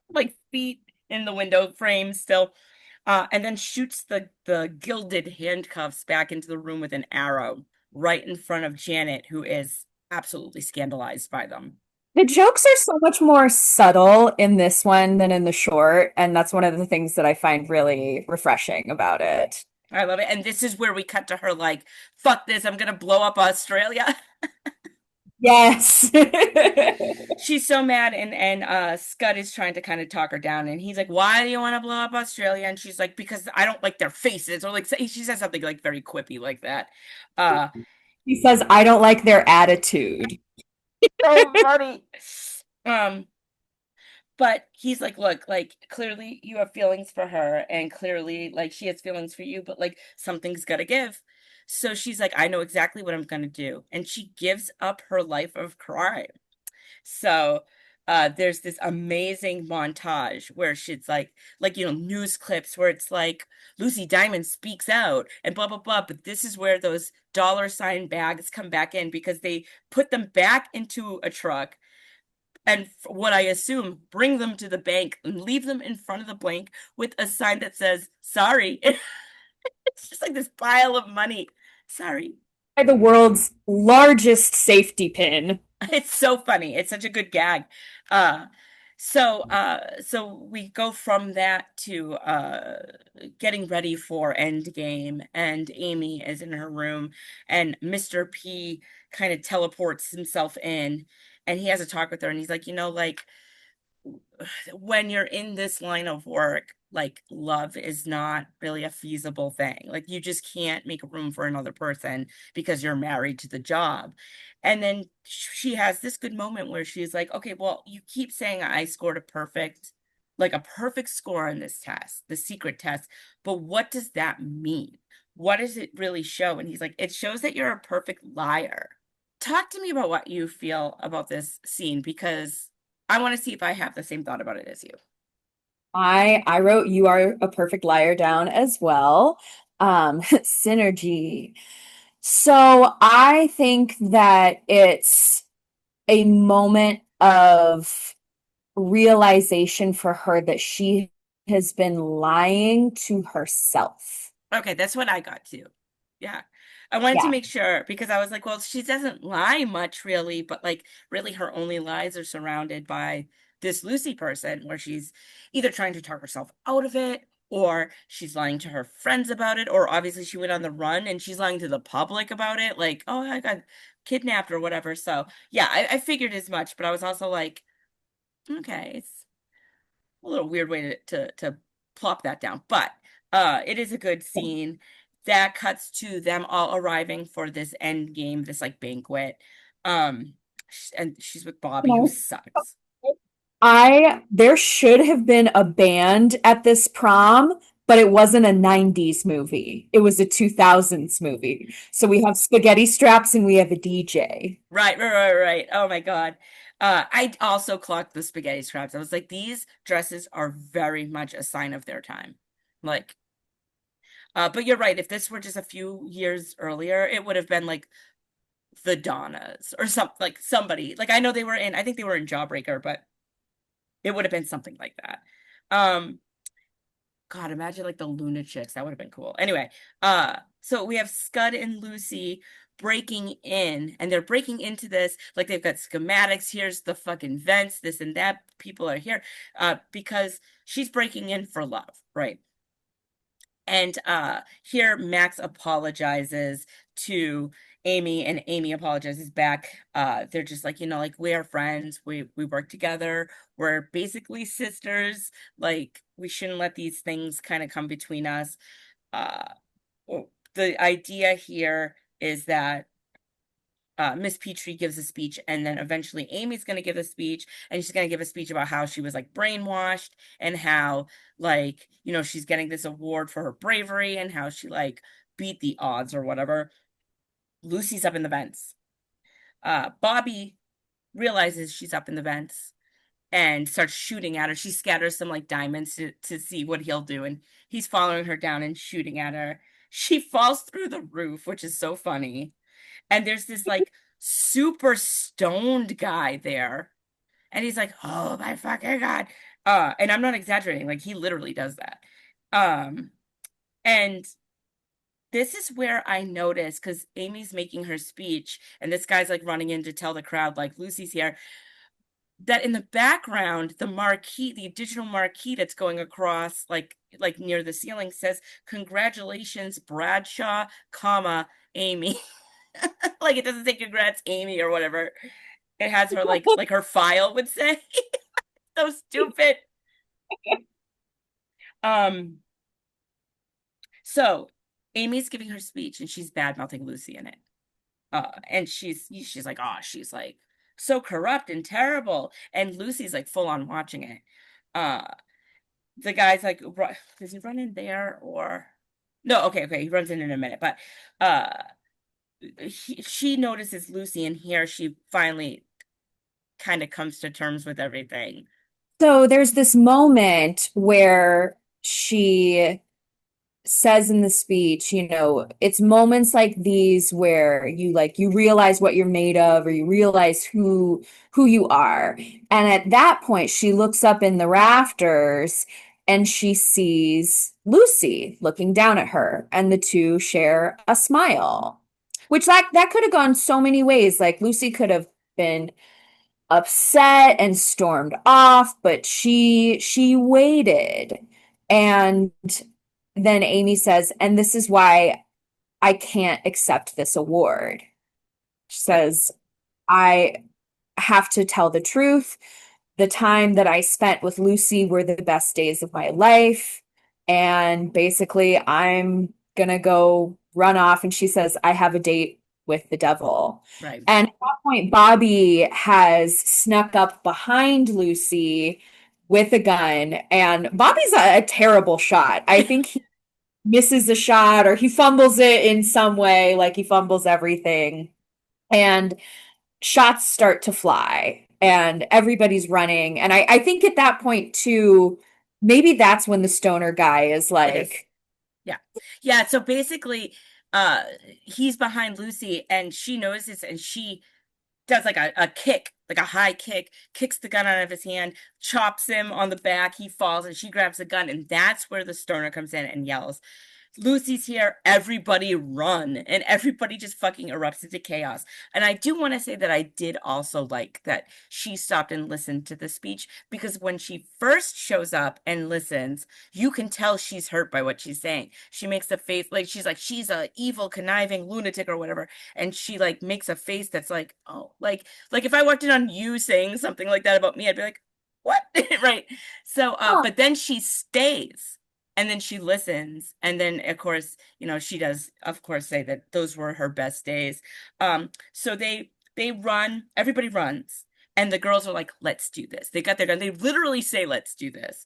like feet in the window frame still, and then shoots the gilded handcuffs back into the room with an arrow right in front of Janet, who is absolutely scandalized by them. The jokes are so much more subtle in this one than in the short, and that's one of the things that I find really refreshing about it. I love it. And this is where we cut to her like, fuck this, I'm gonna blow up Australia. Yes. She's so mad, and Scud is trying to kind of talk her down, and he's like, why do you want to blow up Australia? And she's like, because I don't like their faces, or like she says something like very quippy like that. uh He says, I don't like their attitude. so funny. um But he's like, look, like clearly you have feelings for her, and clearly like she has feelings for you, but like something's gotta give. So she's like, I know exactly what I'm gonna do. And she gives up her life of crime. So there's this amazing montage where she's like, news clips where it's like Lucy Diamond speaks out and blah blah blah. But this is where those dollar sign bags come back in because they put them back into a truck and what I assume, bring them to the bank and leave them in front of the bank with a sign that says, sorry. It's just like this pile of money. Sorry. The world's largest safety pin. It's so funny. It's such a good gag. Uh so we go from that to getting ready for Endgame, and Amy is in her room, and Mr. P kind of teleports himself in, and he has a talk with her, and he's like, like when you're in this line of work, like love is not really a feasible thing. Like you just can't make room for another person because you're married to the job. And then she has this good moment where she's like, okay, well, you keep saying I scored like a perfect score on this test, the secret test, but what does that mean? What does it really show? And he's like, it shows that you're a perfect liar. Talk to me about what you feel about this scene because I want to see if I have the same thought about it as you. I wrote you are a perfect liar down as well. Synergy. So I think that it's a moment of realization for her that she has been lying to herself. Okay, that's what I got too. Yeah. I wanted to Yeah. make sure because I was like, well, she doesn't lie much really, but like really her only lies are surrounded by this Lucy person where she's either trying to talk herself out of it or she's lying to her friends about it, or obviously she went on the run and she's lying to the public about it, like, oh, I got kidnapped or whatever. So yeah, I figured as much, but I was also like, okay, it's a little weird way to plop that down, but it is a good scene that cuts to them all arriving for this end game, this like banquet. And she's with Bobby, who No. sucks. There should have been a band at this prom, but it wasn't a 90s movie. It was a 2000s movie. So we have spaghetti straps and we have a DJ. Right. Oh my God. I also clocked the spaghetti straps. I was like, these dresses are very much a sign of their time. Like, but you're right. If this were just a few years earlier, it would have been like the Donnas or something, like somebody. Like I know they were in, I think they were in Jawbreaker, but it would have been something like that. Um, God, imagine like the Lunatics. That would have been cool. Anyway, so we have Scud and Lucy breaking in, and they're breaking into this, like they've got schematics. Here's the fucking vents, this and that. People are here, because she's breaking in for love, right? And here Max apologizes to Amy, and Amy apologizes back. They're just like, like we are friends. We work together. We're basically sisters. Like we shouldn't let these things kind of come between us. Uh, the idea here is that Miss Petrie gives a speech, and then eventually Amy's going to give a speech, and she's going to give a speech about how she was like brainwashed, and how like she's getting this award for her bravery, and how she like beat the odds or whatever. Lucy's up in the vents. Bobby realizes she's up in the vents and starts shooting at her. She scatters some like diamonds to see what he'll do, and he's following her down and shooting at her. She falls through the roof, which is so funny. And there's this like super stoned guy there. And he's like, "Oh my fucking God." And I'm not exaggerating, like he literally does that. Um, and this is where I notice because Amy's making her speech, and this guy's like running in to tell the crowd, like, Lucy's here, that in the background, the marquee, the digital marquee that's going across, like near the ceiling says, "Congratulations, Bradshaw, comma, Amy." Like it doesn't say congrats Amy or whatever. It has her like her file would say. So stupid. Um, so Amy's giving her speech and she's bad mouthing Lucy in it. And she's like, oh, she's like so corrupt and terrible. And Lucy's like full on watching it. Uh, the guy's like, does he run in there or no? Okay, he runs in a minute, but uh, she notices Lucy, and here she finally kind of comes to terms with everything. So there's this moment where she says in the speech, it's moments like these where you realize what you're made of, or you realize who you are. And at that point, she looks up in the rafters and she sees Lucy looking down at her, and the two share a smile. Which that could have gone so many ways. Like Lucy could have been upset and stormed off, but she waited. And then Amy says, and this is why I can't accept this award. She Yep, says, I have to tell the truth. The time that I spent with Lucy were the best days of my life. And basically, I'm gonna go run off. And she says, I have a date with the devil. right. And at that point, Bobby has snuck up behind Lucy with a gun. And Bobby's a terrible shot. I think he misses a shot, or he fumbles it in some way, like he fumbles everything. And shots start to fly and everybody's running. And I think at that point too, maybe that's when the stoner guy is It is. like, Yeah. Yeah. So basically, uh, he's behind Lucy and she notices and she does like a kick, like a high kick, kicks the gun out of his hand, chops him on the back. He falls and she grabs the gun. And that's where the stoner comes in and yells, Lucy's here, everybody run. And everybody just fucking erupts into chaos. And I do want to say that I did also like that she stopped and listened to the speech, because when she first shows up and listens, you can tell she's hurt by what she's saying. She makes a face like she's a evil, conniving lunatic or whatever. And she like makes a face that's like, oh, like if I walked in on you saying something like that about me, I'd be like, what? Right. So oh, but then she stays, and then she listens, and then of course she does of course say that those were her best days. So they run, everybody runs, and the girls are like, let's do this. They got their gun, they literally say let's do this.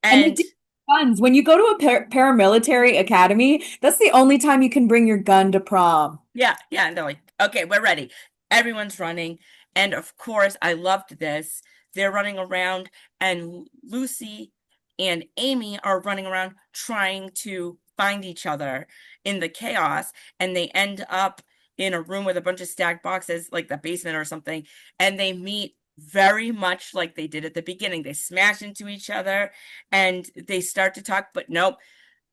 and they And do guns. When you go to a paramilitary academy, that's the only time you can bring your gun to prom. yeah, and they're like, okay, we're ready. Everyone's running, and of course I loved this. They're running around, and Lucy and Amy are running around trying to find each other in the chaos, and they end up in a room with a bunch of stacked boxes, like the basement or something, and they meet very much like they did at the beginning. They smash into each other and they start to talk, but nope,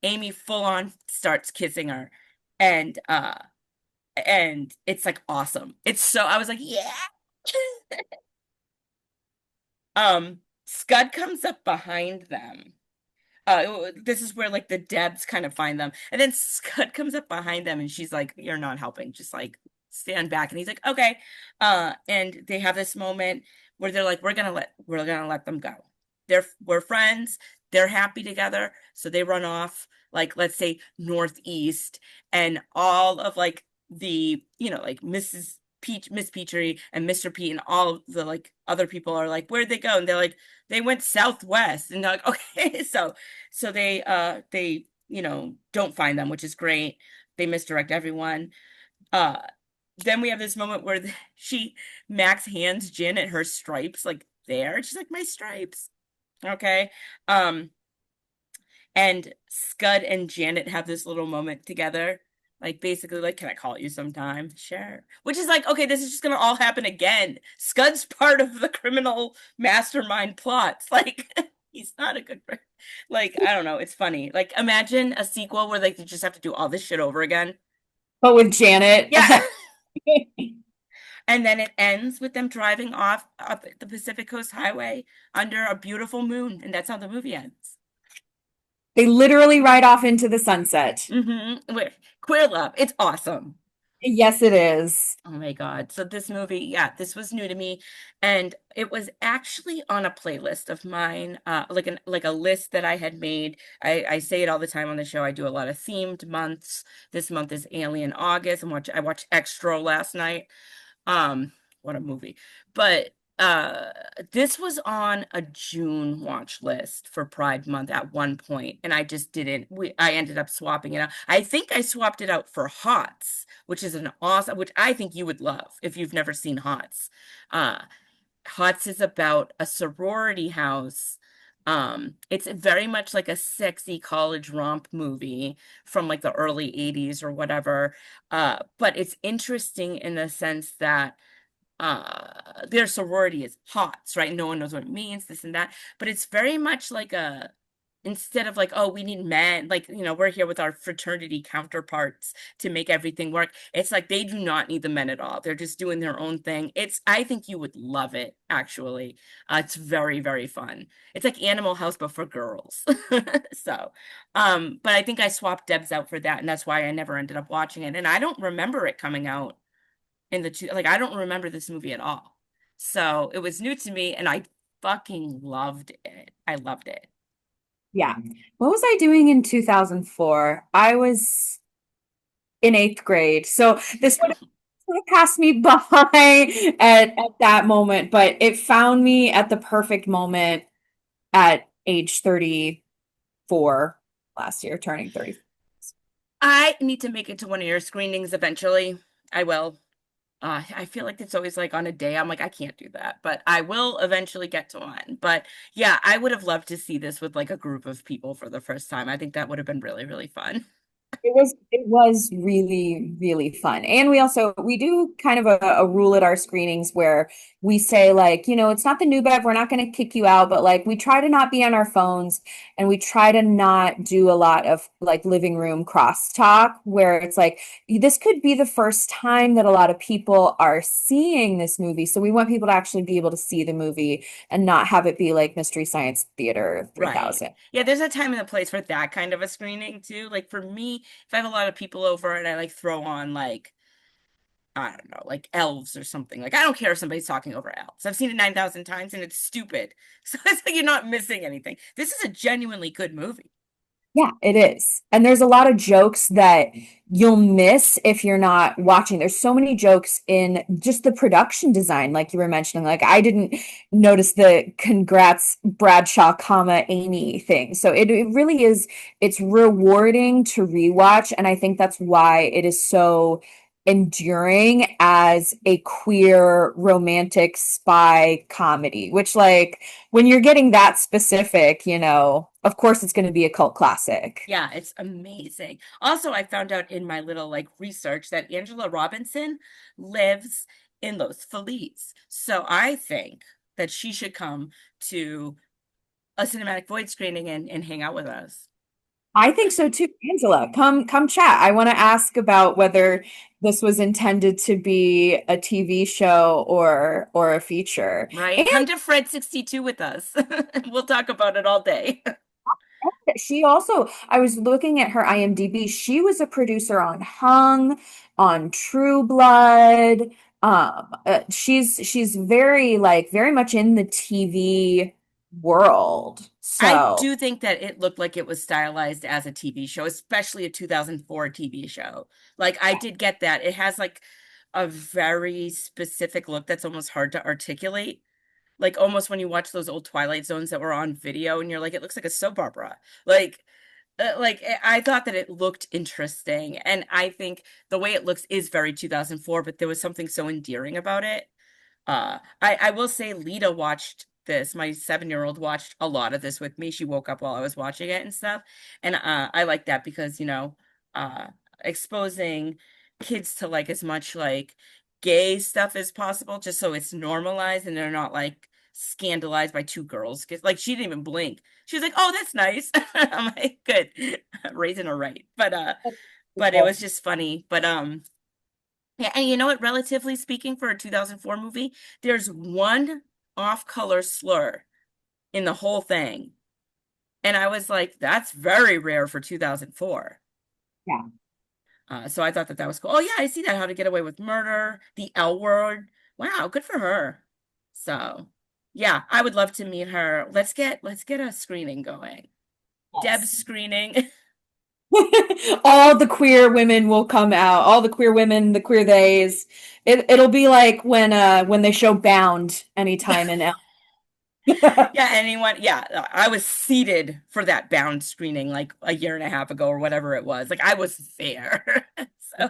Amy full on starts kissing her. And it's like awesome. It's so, I was like, yeah. Scud comes up behind them. This is where like the Debs kind of find them. And then Scud comes up behind them and she's like, you're not helping. Just like stand back. And he's like, okay. And they have this moment where they're like, we're gonna let them go. We're friends. They're happy together. So they run off, like, let's say northeast, and all of like like Miss Petrie and Mr. Pete and all of the like other people are like, where'd they go? And they're like, they went southwest. And they're like, okay. So they don't find them, which is great. They misdirect everyone. Uh, then we have this moment where Max hands Janet her stripes, like there. She's like, my stripes. Okay. Um, and Scud and Janet have this little moment together. Like basically, like, can I call you sometime? Sure. Which is like, okay, this is just gonna all happen again. Scud's part of the criminal mastermind plots. Like, he's not a good friend. Like, I don't know, it's funny. Like, imagine a sequel where like you just have to do all this shit over again. But with Janet, Yeah. And then it ends with them driving off up the Pacific Coast Highway under a beautiful moon, and that's how the movie ends. they literally ride off into the sunset. We're queer love. It's awesome. Yes, it is. Oh my God. So this movie, yeah, this was new to me. And it was actually on a playlist of mine, like a list that I had made. I say it all the time on the show. I do a lot of themed months. This month is Alien August. I watched Extra last night. What a movie. But this was on a June watch list for Pride Month at one point, and I just didn't. I ended up swapping it out. I think I swapped it out for Hots, which is an awesome, which I think you would love if you've never seen Hots. Uh, Hots is about a sorority house. It's very much like a sexy college romp movie from like the early 80s or whatever. But it's interesting in the sense that their sorority is HOTS, right? No one knows what it means, this and that. But it's very much like a instead of like, oh, we need men, like, we're here with our fraternity counterparts to make everything work. It's like they do not need the men at all. They're just doing their own thing. I think you would love it, actually. It's very, very fun. It's like Animal House, but for girls. So, but I think I swapped Debs out for that, and that's why I never ended up watching it. And I don't remember it coming out like I don't remember this movie at all. So it was new to me and I fucking loved it. I loved it. Yeah. What was I doing in 2004? I was in eighth grade. So this would have passed me by at that moment, but it found me at the perfect moment at age 34 last year, turning 30. I need to make it to one of your screenings eventually. I will. I feel like it's always like on a day. I'm like, I can't do that, but I will eventually get to one. But yeah, I would have loved to see this with like a group of people for the first time. I think that would have been really, really fun. It was really, really fun. And we do kind of a rule at our screenings where we say like, it's not the new bev, we're not going to kick you out, but like we try to not be on our phones and we try to not do a lot of like living room crosstalk where it's like this could be the first time that a lot of people are seeing this movie. So we want people to actually be able to see the movie and not have it be like Mystery Science Theater Right. 3000. Yeah, there's a time and a place for that kind of a screening too. Like for me, if I have a lot of people over and I like throw on like I don't know, like elves or something. Like I don't care if somebody's talking over elves. I've seen it 9,000 times and it's stupid. So it's like you're not missing anything. This is a genuinely good movie. Yeah, it is. And there's a lot of jokes that you'll miss if you're not watching. There's so many jokes in just the production design, like you were mentioning. Like I didn't notice the congrats Bradshaw, comma Amy thing. So it really is, it's rewarding to rewatch. And I think that's why it is so enduring as a queer romantic spy comedy, which like when you're getting that specific, of course it's going to be a cult classic. Yeah, it's amazing. Also, I found out in my little like research that Angela Robinson lives in Los Feliz. So I think that she should come to a cinematic void screening and hang out with us. I think so too. Angela, come chat. I want to ask about whether this was intended to be a TV show or a feature. Right? And Come to Fred 62 with us. We'll talk about it all day. She also, I was looking at her IMDb. She was a producer on Hung, on True Blood. She's very like very much in the TV world. I So do think that it looked like it was stylized as a TV show, especially a 2004 TV show. Like I did get that. It has like a very specific look that's almost hard to articulate. Like almost when you watch those old Twilight Zones that were on video and you're like, it looks like a soap opera. I thought that it looked interesting. And I think the way it looks is very 2004, but there was something so endearing about it. I will say Lita watched this. My 7-year-old watched a lot of this with me. She woke up while I was watching it and stuff. And I like that because, exposing kids to like as much like gay stuff as possible, just so it's normalized and they're not like scandalized by two girls. 'Cause, like she didn't even blink. She was like, "Oh, that's nice." I'm like, "Good, raising her right." But it was just funny. Yeah, and you know what? Relatively speaking, for a 2004 movie, there's one off-color slur in the whole thing. And I was like, that's very rare for 2004. yeah. So I thought that that was cool. Oh yeah, I see that. How to Get Away with Murder, the L Word. Wow, good for her. So yeah, I would love to meet her. Let's get a screening going. D.E.B.S Yes. screening. All the queer women will come out. All the queer women, the queer theys. It'll be like when they show Bound anytime in L. Yeah, anyone. Yeah, I was seated for that Bound screening like a year and a half ago or whatever it was. Like I was there. So,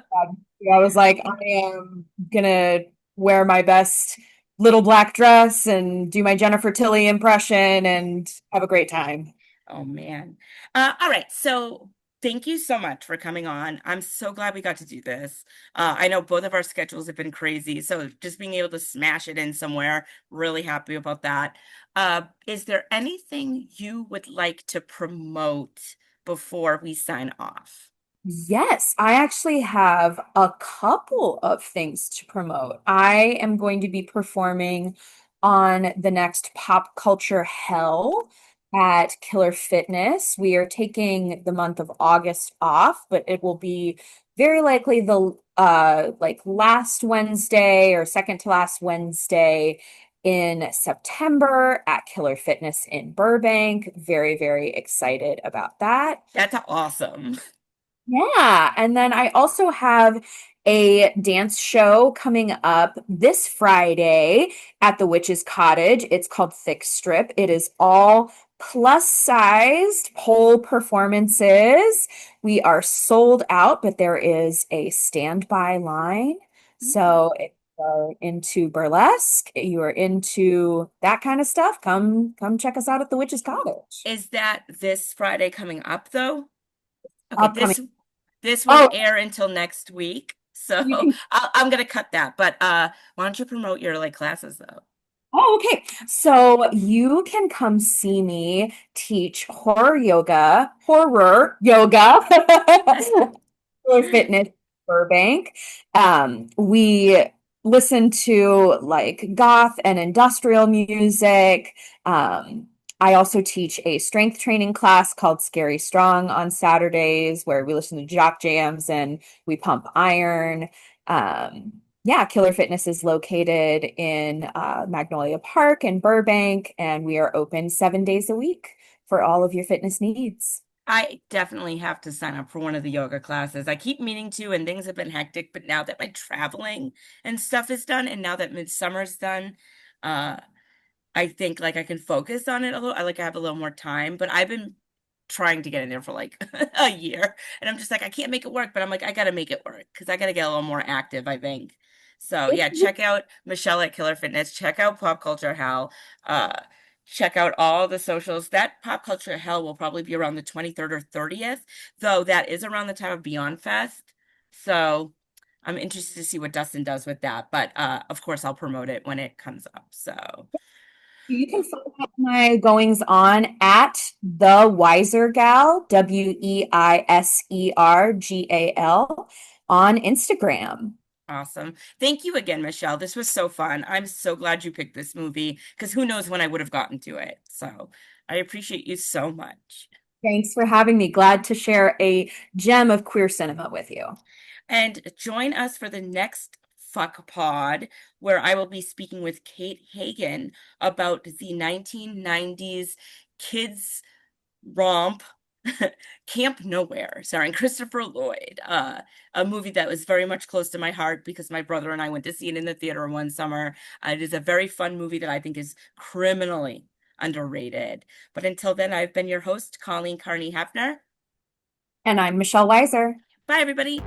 I was like, I am gonna wear my best little black dress and do my Jennifer Tilly impression and have a great time. oh man. All right. So, thank you so much for coming on. I'm so glad we got to do this. I know both of our schedules have been crazy, so just being able to smash it in somewhere, really happy about that. Is there anything you would like to promote before we sign off? Yes, I actually have a couple of things to promote. I am going to be performing on the next Pop Culture Hell at Killer Fitness. We are taking the month of August off, but it will be very likely the like last Wednesday or second to last Wednesday in September at Killer Fitness in Burbank. Very, very excited about that. That's awesome. Yeah, and then I also have a dance show coming up this Friday at the Witch's Cottage. It's called Thick Strip. It is all plus-sized pole performances. We are sold out, but there is a standby line. So if you are into burlesque, you are into that kind of stuff, come check us out at the Witch's Cottage. Is that this Friday coming up though? Okay, Upcoming. this won't Oh, air until next week, so you can. I'm gonna cut that. But why don't you promote your like classes though? Oh, okay. So you can come see me teach horror yoga, for fitness Burbank. We listen to like goth and industrial music. I also teach a strength training class called Scary Strong on Saturdays, where we listen to jock jams and we pump iron. Yeah, Killer Fitness is located in Magnolia Park in Burbank, and we are open 7 days a week for all of your fitness needs. I definitely have to sign up for one of the yoga classes. I keep meaning to, and things have been hectic, but now that my traveling and stuff is done, and now that midsummer's done, uh, I think like I can focus on it a little. I have a little more time, but I've been trying to get in there for like a year, and I'm just like I can't make it work, but I'm like I gotta make it work because I gotta get a little more active, I think. So yeah, check out Michelle at Killer Fitness. Check out Pop Culture Hell. Uh, check out all the socials. That Pop Culture Hell will probably be around the 23rd or 30th, though that is around the time of Beyond Fest. So I'm interested to see what Dustin does with that. But of course, I'll promote it when it comes up. So. You can follow my goings on at the Weiser Gal, Weisergal, on Instagram. Awesome. Thank you again, Michelle. This was so fun. I'm so glad you picked this movie because who knows when I would have gotten to it. So I appreciate you so much. Thanks for having me. Glad to share a gem of queer cinema with you. And join us for the next Fuck Pod, where I will be speaking with Kate Hagen about the 1990s kids romp Camp Nowhere, starring Christopher Lloyd, a movie that was very much close to my heart because my brother and I went to see it in the theater one summer. It is a very fun movie that I think is criminally underrated. But until then, I've been your host, Kolleen Carney Hoepfner. And I'm Michelle Weiser. Bye, everybody.